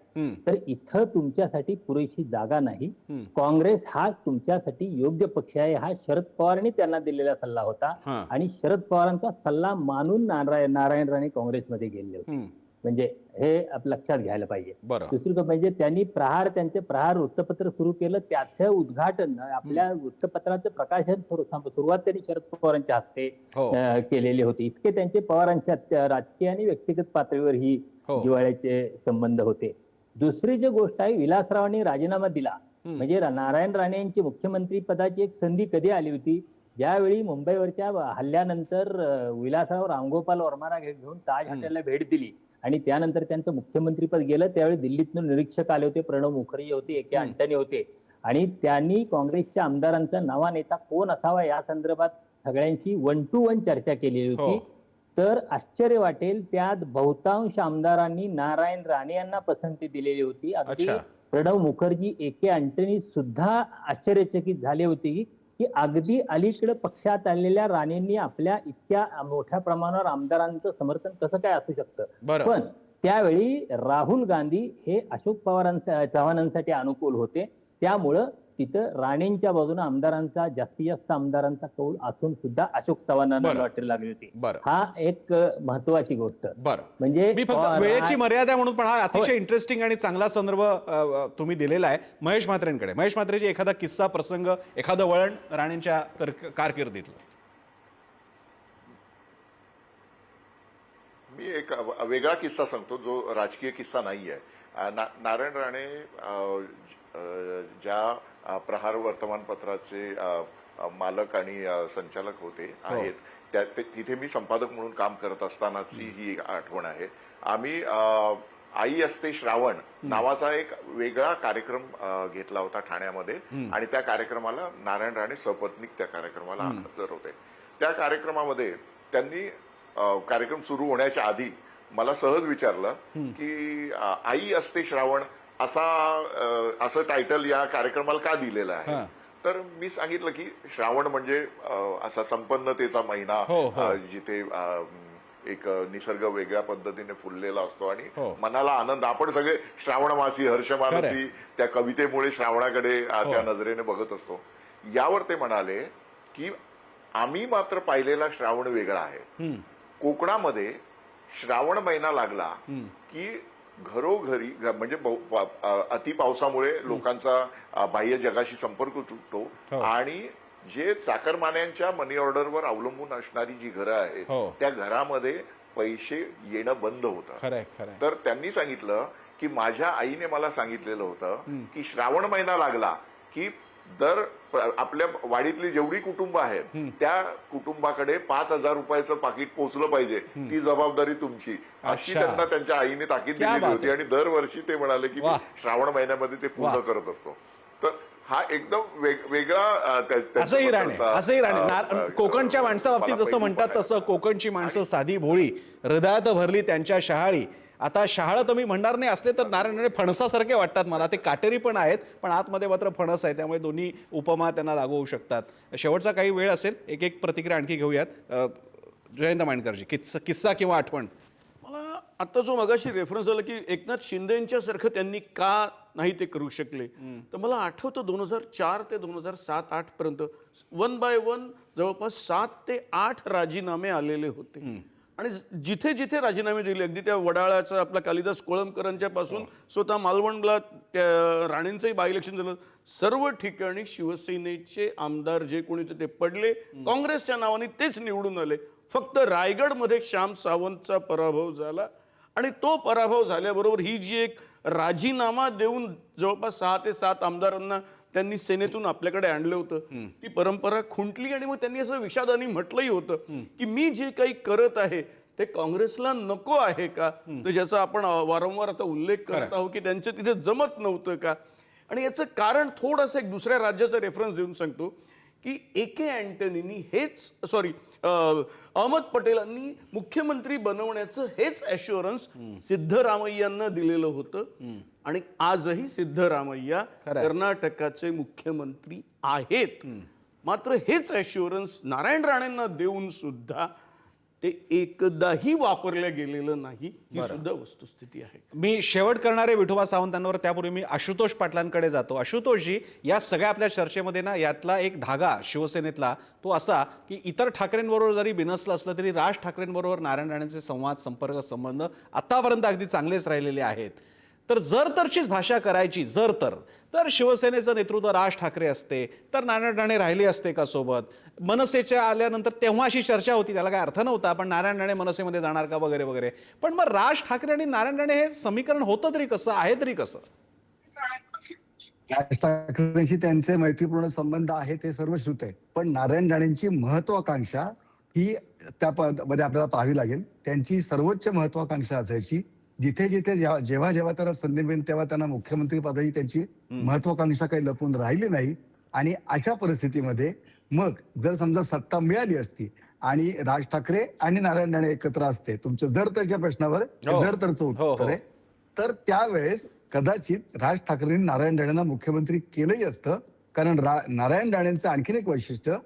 तर इथं तुमच्यासाठी पुरेशी जागा नाही. काँग्रेस हा तुमच्यासाठी योग्य पक्ष आहे, हा शरद पवारांनी त्यांना दिलेला सल्ला होता. आणि शरद पवारांचा सल्ला मानून नारायण राणे काँग्रेसमध्ये गेले होते. म्हणजे हे लक्षात घ्यायला पाहिजे. दुसरी म्हणजे त्यांनी त्यांचे प्रहार वृत्तपत्र सुरू केलं, त्याचं उद्घाटन आपल्या वृत्तपत्राचं प्रकाशन सुरुवात त्यांनी शरद पवारांच्या हस्ते केलेली होती. इतके त्यांचे पवारांच्या राजकीय आणि व्यक्तिगत पातळीवर ही जिव्हाळ्याचे संबंध होते. दुसरी जी गोष्ट आहे, विलासरावांनी राजीनामा दिला, म्हणजे नारायण राणे यांची मुख्यमंत्री पदाची एक संधी कधी आली होती, ज्यावेळी मुंबईवरच्या हल्ल्यानंतर विलासराव रामगोपाल वर्माला घेऊन ताज हॉटेलला भेट दिली आणि त्यानंतर त्यांचं मुख्यमंत्रीपद गेलं. त्यावेळी दिल्लीतून निरीक्षक आले होते, प्रणव मुखर्जी होते, ए.के. अँटनी होते आणि त्यांनी काँग्रेसच्या आमदारांचा नवा नेता कोण असावा या संदर्भात सगळ्यांची 1 to 1 चर्चा केलेली होती. तर आश्चर्य वाटेल, त्यात बहुतांश आमदारांनी नारायण राणे यांना पसंती दिलेली होती. अगदी प्रणव मुखर्जी, ए.के. अँटनी सुद्धा आश्चर्यचकित झाले होते की अगदी अलीकडे पक्षात आलेल्या राणेंनी आपल्या इतक्या मोठ्या प्रमाणावर आमदारांचं समर्थन कसं काय असू शकतं. पण त्यावेळी राहुल गांधी हे अशोक चव्हाणांसाठी अनुकूल होते, त्यामुळं तिथं राणेंच्या बाजूने आमदारांचा जास्तीत जास्त आमदारांचा कौल असून सुद्धा अशोक चव्हाणांना लॉटरी लागली होती. हा एक महत्वाची गोष्ट. म्हणजे मी फक्त वेळेची मर्यादा म्हणून, पण हा अतिशय इंटरेस्टिंग आणि चांगला संदर्भ तुम्ही दिलेला आहे. महेश म्हात्रेंकडे. महेश म्हात्रेजी, एखादा किस्सा, प्रसंग, एखादं वळण राणेंच्या कारकिर्दीतलं. मी एक वेगळा किस्सा सांगतो, जो राजकीय किस्सा नाहीये. नारायण राणे ज्या प्रहार वर्तमानपत्राचे मालक आणि संचालक आहेत, तिथे मी संपादक म्हणून काम करत असतानाची ही आठवण आहे. आम्ही आई असते श्रावण नावाचा एक वेगळा कार्यक्रम घेतला होता ठाण्यामध्ये आणि त्या कार्यक्रमाला नारायण राणे सपत्नीक त्या कार्यक्रमाला हजर होते. त्या कार्यक्रमामध्ये त्यांनी कार्यक्रम सुरू होण्याच्या आधी मला सहज विचारलं की आई असते श्रावण असं टायटल या कार्यक्रमाला का दिलेलं आहे. तर मी सांगितलं की श्रावण म्हणजे असा संपन्नतेचा महिना, जिथे एक निसर्ग वेगळ्या पद्धतीने फुललेला असतो आणि मनाला आनंद. आपण सगळे श्रावणमासी हर्षमानसी त्या कवितेमुळे श्रावणाकडे त्या नजरेने बघत असतो. यावर ते म्हणाले की आम्ही मात्र पाहिलेला श्रावण वेगळा आहे. कोकणामध्ये श्रावण महिना लागला की घरोघरी म्हणजे अति पावसामुळे लोकांचा बाह्य जगाशी संपर्क तुटतो आणि जे चाकरमान्यांच्या मनी ऑर्डरवर अवलंबून असणारी जी घरं आहेत त्या घरामध्ये पैसे येणं बंद होतं. तर त्यांनी सांगितलं की माझ्या आईने मला सांगितलेलं होतं की श्रावण महिना लागला की दर आपल्या वाडीतली जेवढी कुटुंब आहेत त्या कुटुंबाकडे 5,000 रुपयाचं पाकिट पोहोचलं पाहिजे, ती जबाबदारी तुमची, अशी त्यांना त्यांच्या आईने ताकीद दिलेली होती. आणि दरवर्षी ते म्हणाले की श्रावण महिन्यामध्ये ते पूर्ण करत असतो. तर हा एकदम वेगळा असंही राणे कोकणच्या माणसाबाबतीत जसं म्हणतात तसं कोकणची माणसं साधी भोळी, हृदयात भरली त्यांच्या शहाळी. आता शहाळं तर मी म्हणणार नाही, असले तर नारायण राणे फणसासारखे वाटतात मला. ते काटेरी पण आहेत पण आतमध्ये मात्र फणस आहे, त्यामुळे दोन्ही उपमा त्यांना लागू होऊ शकतात. शेवटचा काही वेळ असेल, एक प्रतिक्रिया आणखी घेऊयात. जयंत मांडकरजी, किस्सा किंवा आठवण. मला आता जो मगाशी रेफरन्स झाला की एकनाथ शिंदेच्या सारखं त्यांनी का नाही ते करू शकले, तर मला आठवतं 2004 ते 2007-08 पर्यंत 1 by 1 जवळपास 7 ते 8 राजीनामे आलेले होते. आणि जिथे जिथे राजीनामे दिले, अगदी त्या वडाळ्याचा आपला कालिदास कोळंबकरांच्या पासून स्वतः मालवणला त्या राणेंचंही बाय इलेक्शन झालं, सर्व ठिकाणी शिवसेनेचे आमदार जे कोणी होते ते पडले, काँग्रेसच्या नावाने तेच निवडून आले. फक्त रायगडमध्ये श्याम सावंतचा पराभव झाला. आणि तो पराभव झाल्याबरोबर ही जी एक राजीनामा देऊन जवळपास 6 ते 7 आमदारांना त्यांनी सेनेतून आपल्याकडे आणलं होतं, ती परंपरा खुंटली. आणि मग त्यांनी असं विषादाने म्हटलंही होतं की मी जे काही करत आहे ते काँग्रेसला नको आहे का, तर ज्याचा आपण वारंवार आता उल्लेख करत आहोत की त्यांचं तिथे जमत नव्हतं का. आणि याचं कारण थोडंसं एक दुसऱ्या राज्याचा रेफरन्स देऊन सांगतो की A.K. अँटनींनी अहमद पटेलांनी मुख्यमंत्री बनवण्याचं हेच ॲश्युरन्स सिद्धरामय्यांना दिलेलं होतं. आणि आजही सिद्धरामय्या कर्नाटकाचे मुख्यमंत्री आहेत. मात्र हेच ॲश्युरन्स नारायण राणेंना देऊन सुद्धा ते एकदाही वापरल्या गेलेलं नाही, ही सुद्धा वस्तुस्थिती आहे. मी शेवट करणारे विठोबा सावंतांवर, त्यापूर्वी मी आशुतोष पाटलांकडे जातो. आशुतोषजी, या सगळ्या आपल्या चर्चेमध्ये ना यातला एक धागा शिवसेनेतला तो असा की इतर ठाकरेंबरोबर जरी बिनसलं असलं तरी राज ठाकरेंबरोबर नारायण राणेंचे संवाद, संपर्क, संबंध आतापर्यंत अगदी चांगलेच राहिलेले आहेत. तर जर तरचीच भाषा करायची, तर शिवसेनेचं नेतृत्व राज ठाकरे असते तर नारायण राणे राहिले असते का सोबत. मनसेच्या आल्यानंतर तेव्हा अशी चर्चा होती, त्याला काय अर्थ नव्हता, पण नारायण राणे मनसेमध्ये जाणार का वगैरे वगैरे. पण मग राज ठाकरे आणि नारायण राणे हे समीकरण होतं तरी कसं, आहे तरी कसं. राज ठाकरेंशी त्यांचे मैत्रीपूर्ण संबंध आहे ते सर्व श्रुत आहे, पण नारायण राणेंची महत्वाकांक्षा ही त्यामध्ये आपल्याला पाहावी लागेल. त्यांची सर्वोच्च महत्वाकांक्षा असायची, जिथे जिथे जेव्हा जेव्हा त्यांना संधी मिळेल तेव्हा त्यांना मुख्यमंत्री पदाची त्यांची महत्वाकांक्षा काही लपून राहिली नाही. आणि अशा परिस्थितीमध्ये मग जर समजा सत्ता मिळाली असती आणि राज ठाकरे आणि नारायण राणे एकत्र असते, तुमच्या जर तरच्या प्रश्नावर जर तरचं उत्तर आहे, तर त्यावेळेस कदाचित राज ठाकरेंनी नारायण राणेंना मुख्यमंत्री केलंही असतं. कारण नारायण राणेंचं आणखीन एक वैशिष्ट्य,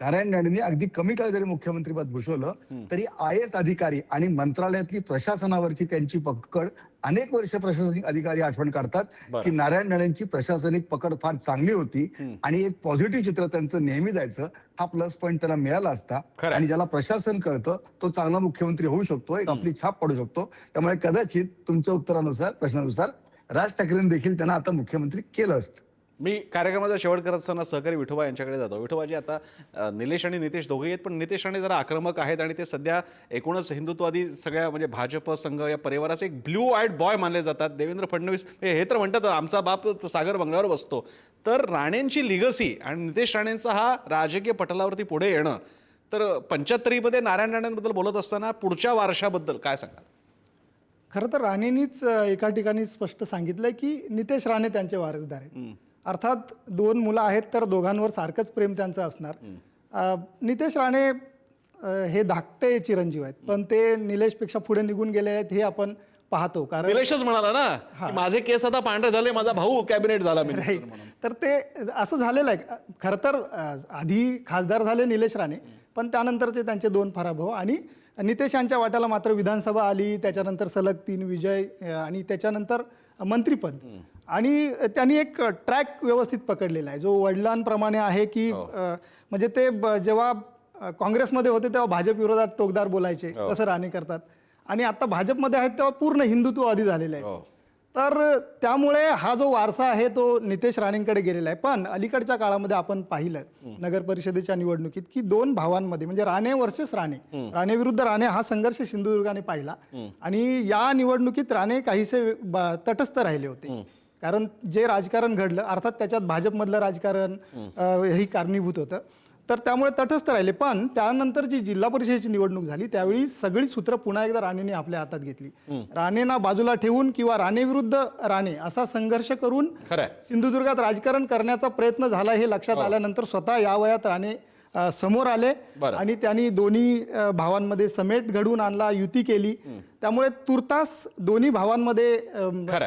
नारायण राणेंनी अगदी कमी काळ जरी मुख्यमंत्रीपद भूषवलं तरी IAS अधिकारी आणि मंत्रालयातली प्रशासनावरची त्यांची पकड, अनेक वर्ष प्रशासनिक अधिकारी आठवण काढतात की नारायण राणेंची प्रशासनिक पकड फार चांगली होती आणि एक पॉझिटिव्ह चित्र त्यांचं नेहमी जायचं. हा प्लस पॉईंट त्याला मिळाला असता. आणि ज्याला प्रशासन कळतं तो चांगला मुख्यमंत्री होऊ शकतो, एक आपली छाप पडू शकतो. त्यामुळे कदाचित तुमच्या उत्तरानुसार, प्रश्नानुसार राज ठाकरेंनी देखील त्यांना आता मुख्यमंत्री केलं असतं. मी कार्यक्रमाचा शेवट करत असताना सहकारी विठोबा यांच्याकडे जातो. विठोबाजी, आता निलेश आणि नितेश दोघेही आहेत, पण नितेश राणे जरा आक्रमक आहेत आणि ते सध्या एकूणच हिंदुत्ववादी सगळ्या म्हणजे भाजप संघ या परिवाराचे एक ब्ल्यू आयड बॉय मानले जातात. देवेंद्र फडणवीस हे तर म्हणतात आमचा बाप सागर बंगल्यावर बसतो. तर राणेंची लिगसी आणि नितेश राणेंचा हा राजकीय पटलावरती पुढे येणं, तर 75मध्ये नारायण राणेंबद्दल बोलत असताना पुढच्या वारशाबद्दल काय सांगाल. खरं तर राणेंनीच एका ठिकाणी स्पष्ट सांगितलंय की नितेश राणे त्यांचे वारसदार आहेत. अर्थात 2 मुलं आहेत तर दोघांवर सारखंच प्रेम त्यांचं असणार. नितेश राणे हे धाकटे चिरंजीव आहेत, पण ते निलेशपेक्षा पुढे निघून गेले आहेत हे आपण पाहतो. कारण निलेशच म्हणाला ना की माझे केस आता पांढरे झाले, माझा भाऊ कॅबिनेट झाला मिनिस्टर राईट. म्हणून. तर ते असं झालेलं आहे. खरं तर आधी खासदार झाले निलेश राणे, पण त्यानंतरचे त्यांचे 2 पराभव आणि नितेश यांच्या वाट्याला मात्र विधानसभा आली, त्याच्यानंतर सलग 3 विजय आणि त्याच्यानंतर मंत्रीपद. आणि त्यांनी एक ट्रॅक व्यवस्थित पकडलेला आहे जो वडिलांप्रमाणे आहे की म्हणजे ते जेव्हा काँग्रेसमध्ये होते तेव्हा भाजप विरोधात टोकदार बोलायचे, तसं राणे करतात. आणि आता भाजपमध्ये आहेत तेव्हा पूर्ण हिंदुत्ववादी झालेले आहेत. तर त्यामुळे हा जो वारसा आहे तो नितेश राणेंकडे गेलेला आहे. पण अलीकडच्या काळामध्ये आपण पाहिलं नगर परिषदेच्या निवडणुकीत की 2 भावांमध्ये म्हणजे राणे वर्सेस राणे विरुद्ध राणे हा संघर्ष सिंधुदुर्गाने पाहिला. आणि या निवडणुकीत राणे काहीसे तटस्थ राहिले होते. कारण जे राजकारण घडलं अर्थात त्याच्यात भाजपमधलं राजकारण ही कारणीभूत होतं. तर त्यामुळे तटस्थ राहिले. पण त्यानंतर जी जिल्हा परिषदेची निवडणूक झाली त्यावेळी सगळी सूत्र पुन्हा एकदा राणेंनी आपल्या हातात घेतली. राणेंना बाजूला ठेवून किंवा राणे विरुद्ध राणे असा संघर्ष करून सिंधुदुर्गात राजकारण करण्याचा प्रयत्न झाला हे लक्षात आल्यानंतर स्वतः या वयात राणे समोर आले आणि त्यांनी दोन्ही भावांमध्ये समेट घडवून आणला, युती केली. त्यामुळे तुर्तास दोन्ही भावांमध्ये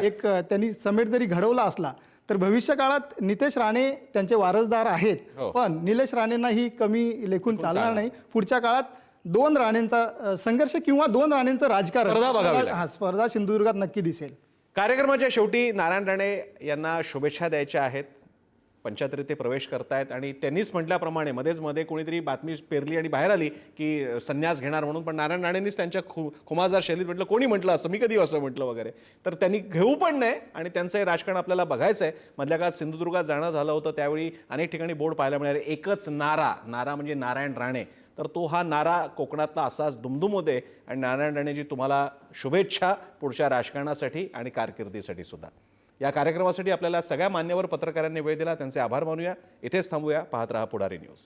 एक त्यांनी समेट जरी घडवला असला तर भविष्य काळात नितेश राणे त्यांचे वारसदार आहेत. पण निलेश राणेंना ही कमी लेखून चालणार नाही. पुढच्या काळात 2 राणेंचा संघर्ष किंवा 2 राणेंचं राजकारण स्पर्धा सिंधुदुर्गात नक्की दिसेल. कार्यक्रमाच्या शेवटी नारायण राणे यांना शुभेच्छा द्यायच्या आहेत. पंचायतीत ते प्रवेश करतायत आणि त्यांनीच म्हटल्याप्रमाणे मध्येच मध्ये कोणीतरी बातमी पेरली आणि बाहेर आली की संन्यास घेणार म्हणून, पण नारायण राणेंनीच त्यांच्या खुमासदार शैलीत म्हटलं कोणी म्हटलं असं, मी कधी असं म्हटलं वगैरे. तर त्यांनी घेऊ पण नाही आणि त्यांचं हे राजकारण आपल्याला बघायचं आहे. मधल्या काळात सिंधुदुर्गात जाणं झालं होतं त्यावेळी अनेक ठिकाणी बोर्ड पाहायला मिळाले, एकच नारा म्हणजे नारायण राणे. तर तो हा नारा कोकणातला असाच दुमदुम दे आणि नारायण राणेजी तुम्हाला शुभेच्छा पुढच्या राजकारणासाठी आणि कारकिर्दीसाठी सुद्धा. या कार्यक्रमासाठी आपल्याला सगळ्या मान्यवर पत्रकारांनी वेळ दिला, त्यांचे आभार मानूया. इथेच थांबूया. पाहत रहा पुढारी न्यूज.